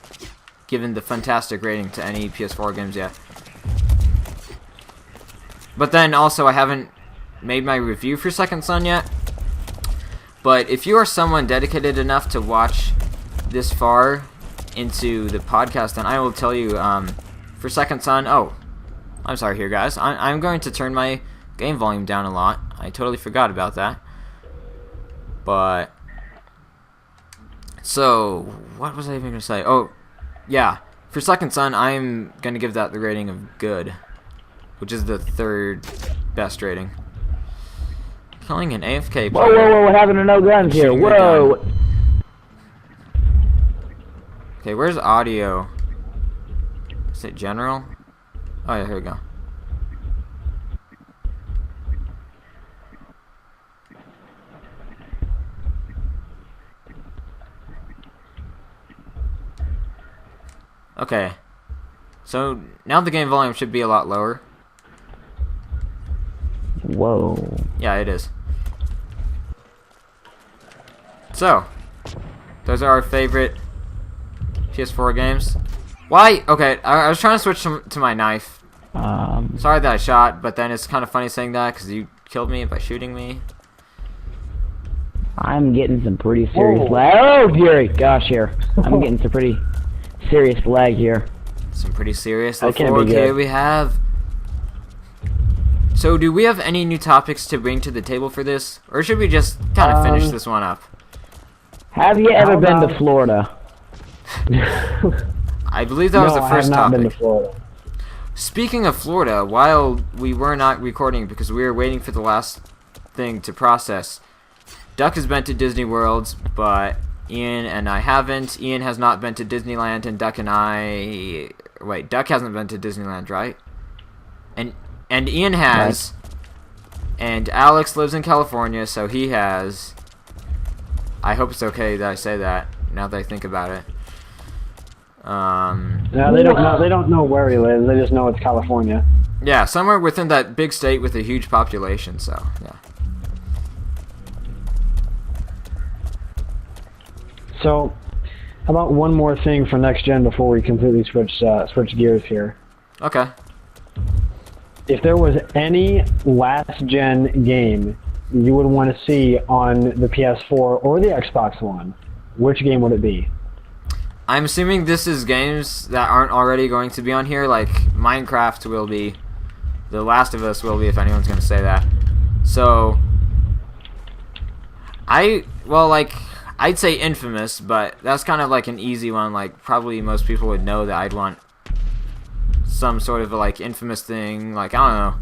given the fantastic rating to any PS4 games yet. But then also I haven't made my review for Second Son yet. But if you are someone dedicated enough to watch this far into the podcast, then I will tell you, for Second Son, oh, I'm sorry here guys, I'm going to turn my game volume down a lot. I totally forgot about that. But, so, what was I even going to say? Oh, yeah, for Second Son, I'm going to give that the rating of good, which is the 3rd best rating. Killing an AFK player. Whoa, what happened to no guns here? Shooting a Whoa! gun. Okay, where's audio? Is it general? Oh yeah, here we go. Okay, so now the game volume should be a lot lower. Whoa. Yeah, it is. So, those are our favorite PS4 games. Why? Okay, I was trying to switch to my knife. Sorry that I shot, but then it's kind of funny saying that because you killed me by shooting me. I'm getting some pretty serious lag. Oh, Gary, gosh, here. I'm getting some pretty serious lag here. Some pretty serious. That can't be Okay, good. we have. So, do we have any new topics to bring to the table for this, or should we just kind of finish this one up? Have you ever How been to about- Florida? I believe that was the No, I first have not topic. been to Florida. Speaking of Florida, while we were not recording because we were waiting for the last thing to process, Duck has been to Disney World, but Ian and I haven't. Ian has not been to Disneyland, and Duck and I... Wait, Duck hasn't been to Disneyland, right? And Ian has. And Alex lives in California, so he has. I hope it's okay that I say that, now that I think about it. No, they don't know where he lives. They just know it's California. Yeah, somewhere within that big state with a huge population. So yeah. So, how about one more thing for next gen before we completely switch gears here? Okay. If there was any last gen game you would want to see on the PS4 or the Xbox One, which game would it be? I'm assuming this is games that aren't already going to be on here, like Minecraft will be, The Last of Us will be, if anyone's going to say that. So, I'd say Infamous, but that's kind of like an easy one. Like, probably most people would know that I'd want some sort of like Infamous thing. Like, I don't know.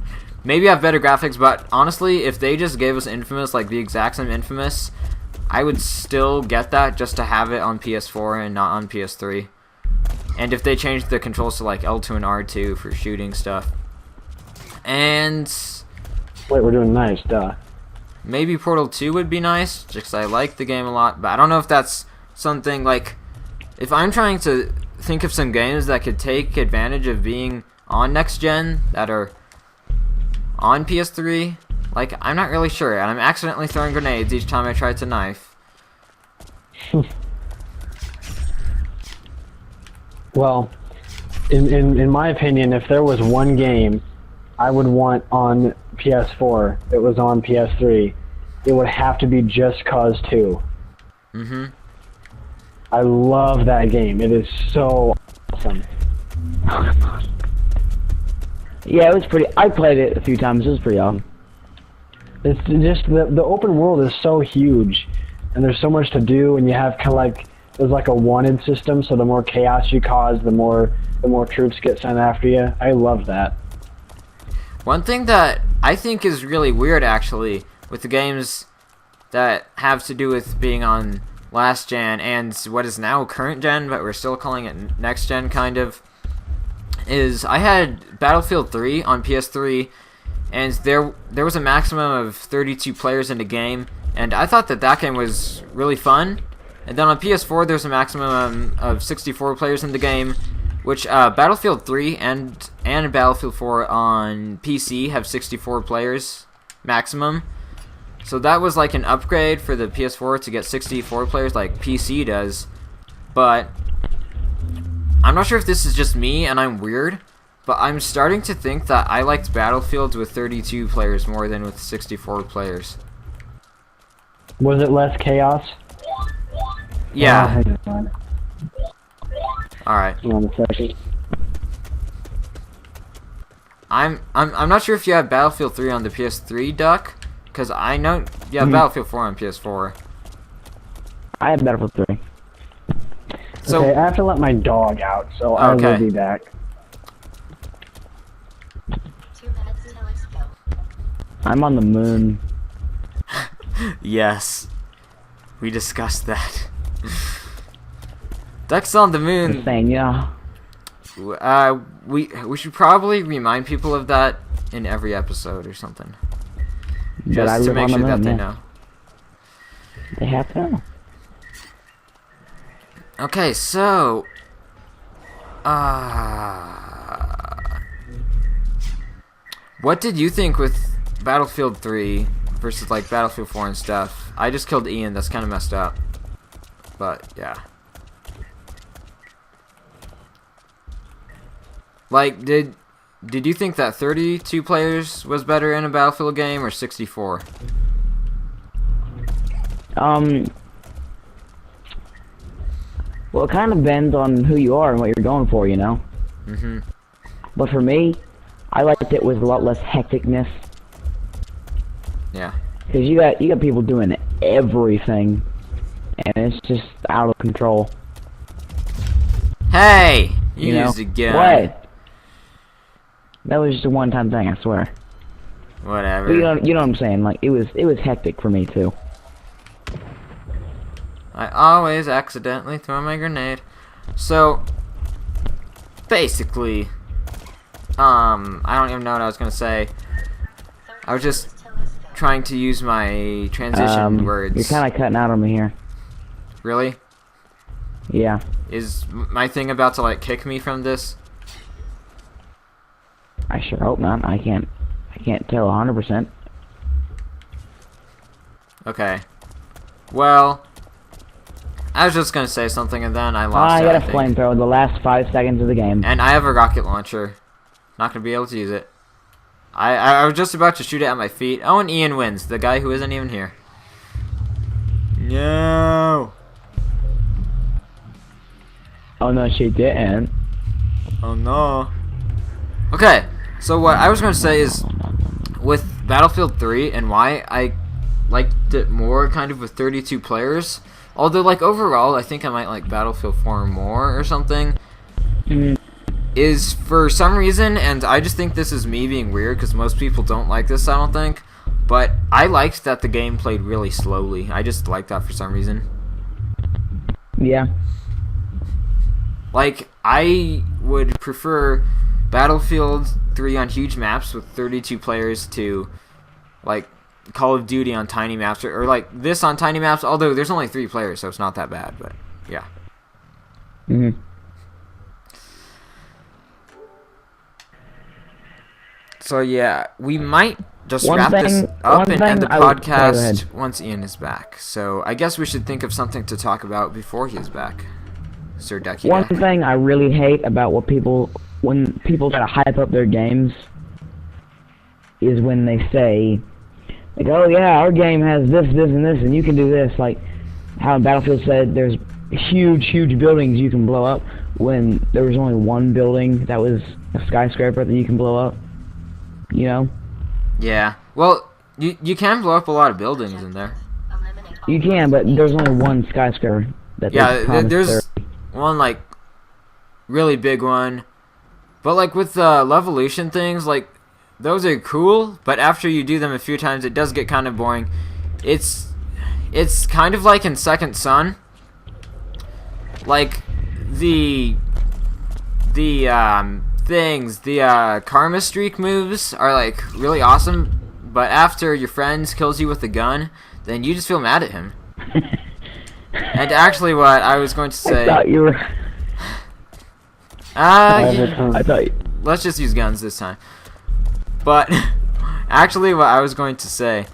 Maybe have better graphics, but honestly, if they just gave us Infamous, like the exact same Infamous, I would still get that just to have it on PS4 and not on PS3. And if they changed the controls to like L2 and R2 for shooting stuff. And Wait, we're doing nice, duh. maybe Portal 2 would be nice, just 'cause I like the game a lot, but I don't know if that's something like, if I'm trying to think of some games that could take advantage of being on next gen that are on PS3, like, I'm not really sure, and I'm accidentally throwing grenades each time I try to knife. Well, in my opinion, if there was one game I would want on PS4 that was on PS3, it would have to be Just Cause 2. Mm-hmm. I love that game. It is so awesome. Yeah, it was pretty. I played it a few times. It was pretty awesome. It's just the open world is so huge, and there's so much to do, and you have kind of like there's like a wanted system. So the more chaos you cause, the more troops get sent after you. I love that. One thing that I think is really weird, actually, with the games that have to do with being on last gen and what is now current gen, but we're still calling it next gen, kind of, is I had Battlefield 3 on PS3, and there was a maximum of 32 players in the game, and I thought that game was really fun. And then on PS4, there's a maximum of 64 players in the game, which Battlefield 3 and Battlefield 4 on PC have 64 players maximum. So that was like an upgrade for the PS4 to get 64 players like PC does. But I'm not sure if this is just me and I'm weird, but I'm starting to think that I liked Battlefields with 32 players more than with 64 players. Was it less chaos? Yeah. Hang on. Alright. Hang on a second. I'm not sure if you have Battlefield 3 on the PS3, Duck, because I know you have Battlefield 4 on PS4. I have Battlefield 3. So Okay, I have to let my dog out, so I Okay. will be back. I'm on the moon. yes, we discussed that. Duck's on the moon. Just saying, yeah. We should probably remind people of that in every episode or something, But I just to live make on the sure that moon, they yeah. know. They have to know. Okay, so what did you think with Battlefield 3 versus like Battlefield 4 and stuff? I just killed Ian. That's kind of messed up. But yeah. Like, did you think that 32 players was better in a Battlefield game or 64? Well, it kind of depends on who you are and what you're going for, you know? Mm-hmm. But for me, I liked it with a lot less hecticness. Yeah. Because you got people doing everything, and it's just out of control. Hey! You You know? used a gun. What? That was just a one-time thing, I swear. Whatever. But you know what I'm saying? Like, it was hectic for me, too. I always accidentally throw my grenade. So, basically, I don't even know what I was gonna say. I was just trying to use my transition words. You're kind of cutting out on me here. Really? Yeah. Is my thing about to like kick me from this? I sure hope not. I can't tell 100%. Okay. Well, I was just gonna say something and then I lost I it, got a think. flamethrower the last 5 seconds of the game. And I have a rocket launcher. Not gonna be able to use it. I was just about to shoot it at my feet. Oh, and Ian wins. The guy who isn't even here. No. Oh no, she didn't. Oh no. Okay, so what I was going to say is, with Battlefield 3 and why I liked it more kind of with 32 players, although like overall I think I might like Battlefield 4 more or something, is for some reason, and I just think this is me being weird because most people don't like this, I don't think, but I liked that the game played really slowly. I just liked that for some reason. Yeah. Like, I would prefer Battlefield 3 on huge maps with 32 players to, like, Call of Duty on tiny maps, or like this on tiny maps, although there's only 3 players, so it's not that bad, but yeah. So yeah, we might just wrap this up and end the podcast once Ian is back. So I guess we should think of something to talk about before he is back. Sir Ducky. One thing I really hate about when people try to hype up their games is when they say, like, oh yeah, our game has this, this, and this, and you can do this. Like how in Battlefield said there's huge buildings you can blow up when there was only one building that was a skyscraper that you can blow up. You know? Yeah. Well, you can blow up a lot of buildings in there. You can, but there's only one skyscraper. There's one, like, really big one. But, like, with Levolution things, like, those are cool, but after you do them a few times, it does get kind of boring. It's kind of like in Second Son. Like, the Karma Streak moves are, like, really awesome, but after your friend kills you with a gun, then you just feel mad at him. And actually what I was going to say... I thought you were... I thought you... Let's just use guns this time. But, actually what I was going to say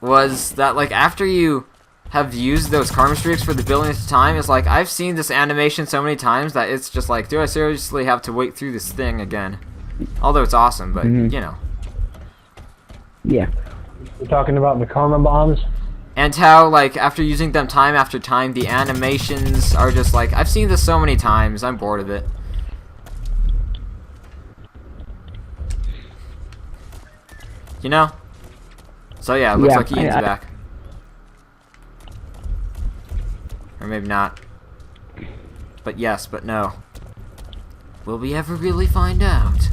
was that, like, after you have used those karma streaks for the billionth time, it's like, I've seen this animation so many times that it's just like, do I seriously have to wait through this thing again? Although it's awesome, but, you know. Yeah. You're talking about the karma bombs? And how, like, after using them time after time, the animations are just like, I've seen this so many times, I'm bored of it. You know? So yeah, it looks like Ian's back. Or maybe not. But yes, but no. Will we ever really find out?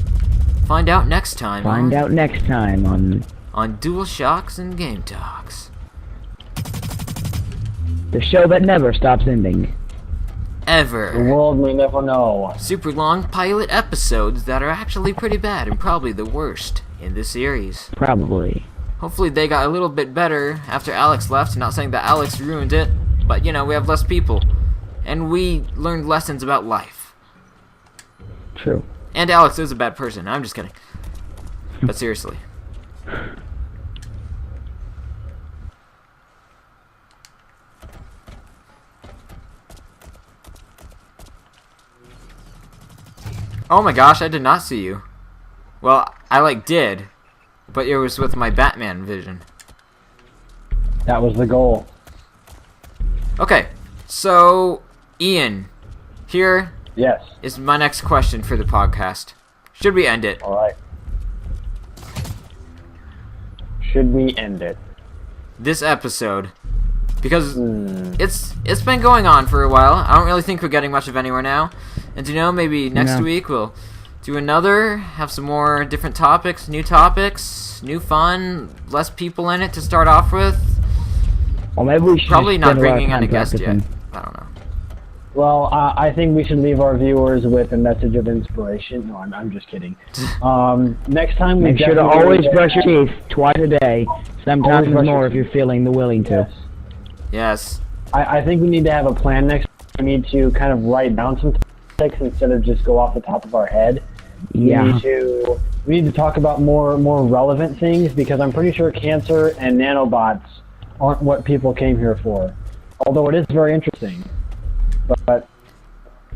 Find out next time. Find out next time on Dualshocks and Game Talks. The show that never stops ending. Ever. The world may never know. Super long pilot episodes that are actually pretty bad and probably the worst in the series. Probably. Hopefully they got a little bit better after Alex left. Not saying that Alex ruined it, but you know, we have less people. And we learned lessons about life. True. And Alex is a bad person. I'm just kidding. But seriously. Oh my gosh, I did not see you. Well, I like did, but it was with my Batman vision. That was the goal. Okay, so Ian, here Yes. is my next question for the podcast. Should we end it? Alright. Should we end it? This episode, because it's been going on for a while. I don't really think we're getting much of anywhere now. And you know, maybe next week we'll do another, have some more different topics, new fun, less people in it to start off with. Well, maybe we should probably not spend a lot of bringing in a time guest yet. practicing. I don't know. Well, I think we should leave our viewers with a message of inspiration. No, I'm just kidding. Next time we Make sure to always brush your teeth twice a day. Sometimes more if you're feeling the willing to. Yes. I think we need to have a plan next time. We need to kind of write down some topics instead of just go off the top of our head. Yeah. We need to talk about more relevant things, because I'm pretty sure cancer and nanobots aren't what people came here for. Although it is very interesting. But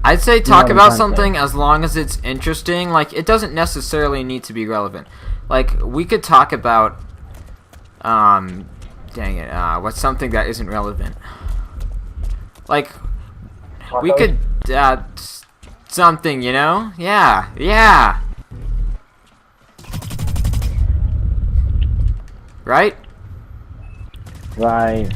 I'd say what talk I'm about trying to something as long as it's interesting. Like, it doesn't necessarily need to be relevant. Like, we could talk about, dang it, what's something that isn't relevant? Like, we could, something, you know? Yeah, yeah. Right? Right.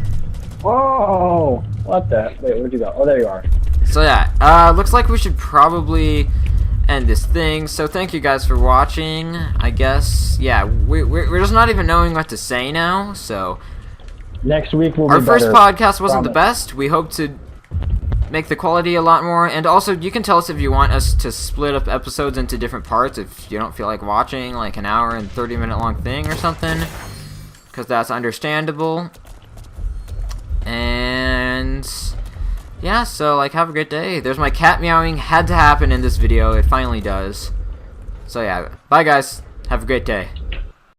Whoa! What the? Wait, where'd you go? Oh, there you are. So yeah, looks like we should probably end this thing. So thank you guys for watching. I guess, yeah, we're just not even knowing what to say now. So Next week will be our first better. podcast wasn't the Promise. best. We hope to make the quality a lot more. And also, you can tell us if you want us to split up episodes into different parts if you don't feel like watching like an hour and 30-minute long thing or something, because that's understandable. And yeah, so like, have a great day. There's my cat meowing. Had to happen in this video. It finally does. So yeah, bye guys. Have a great day.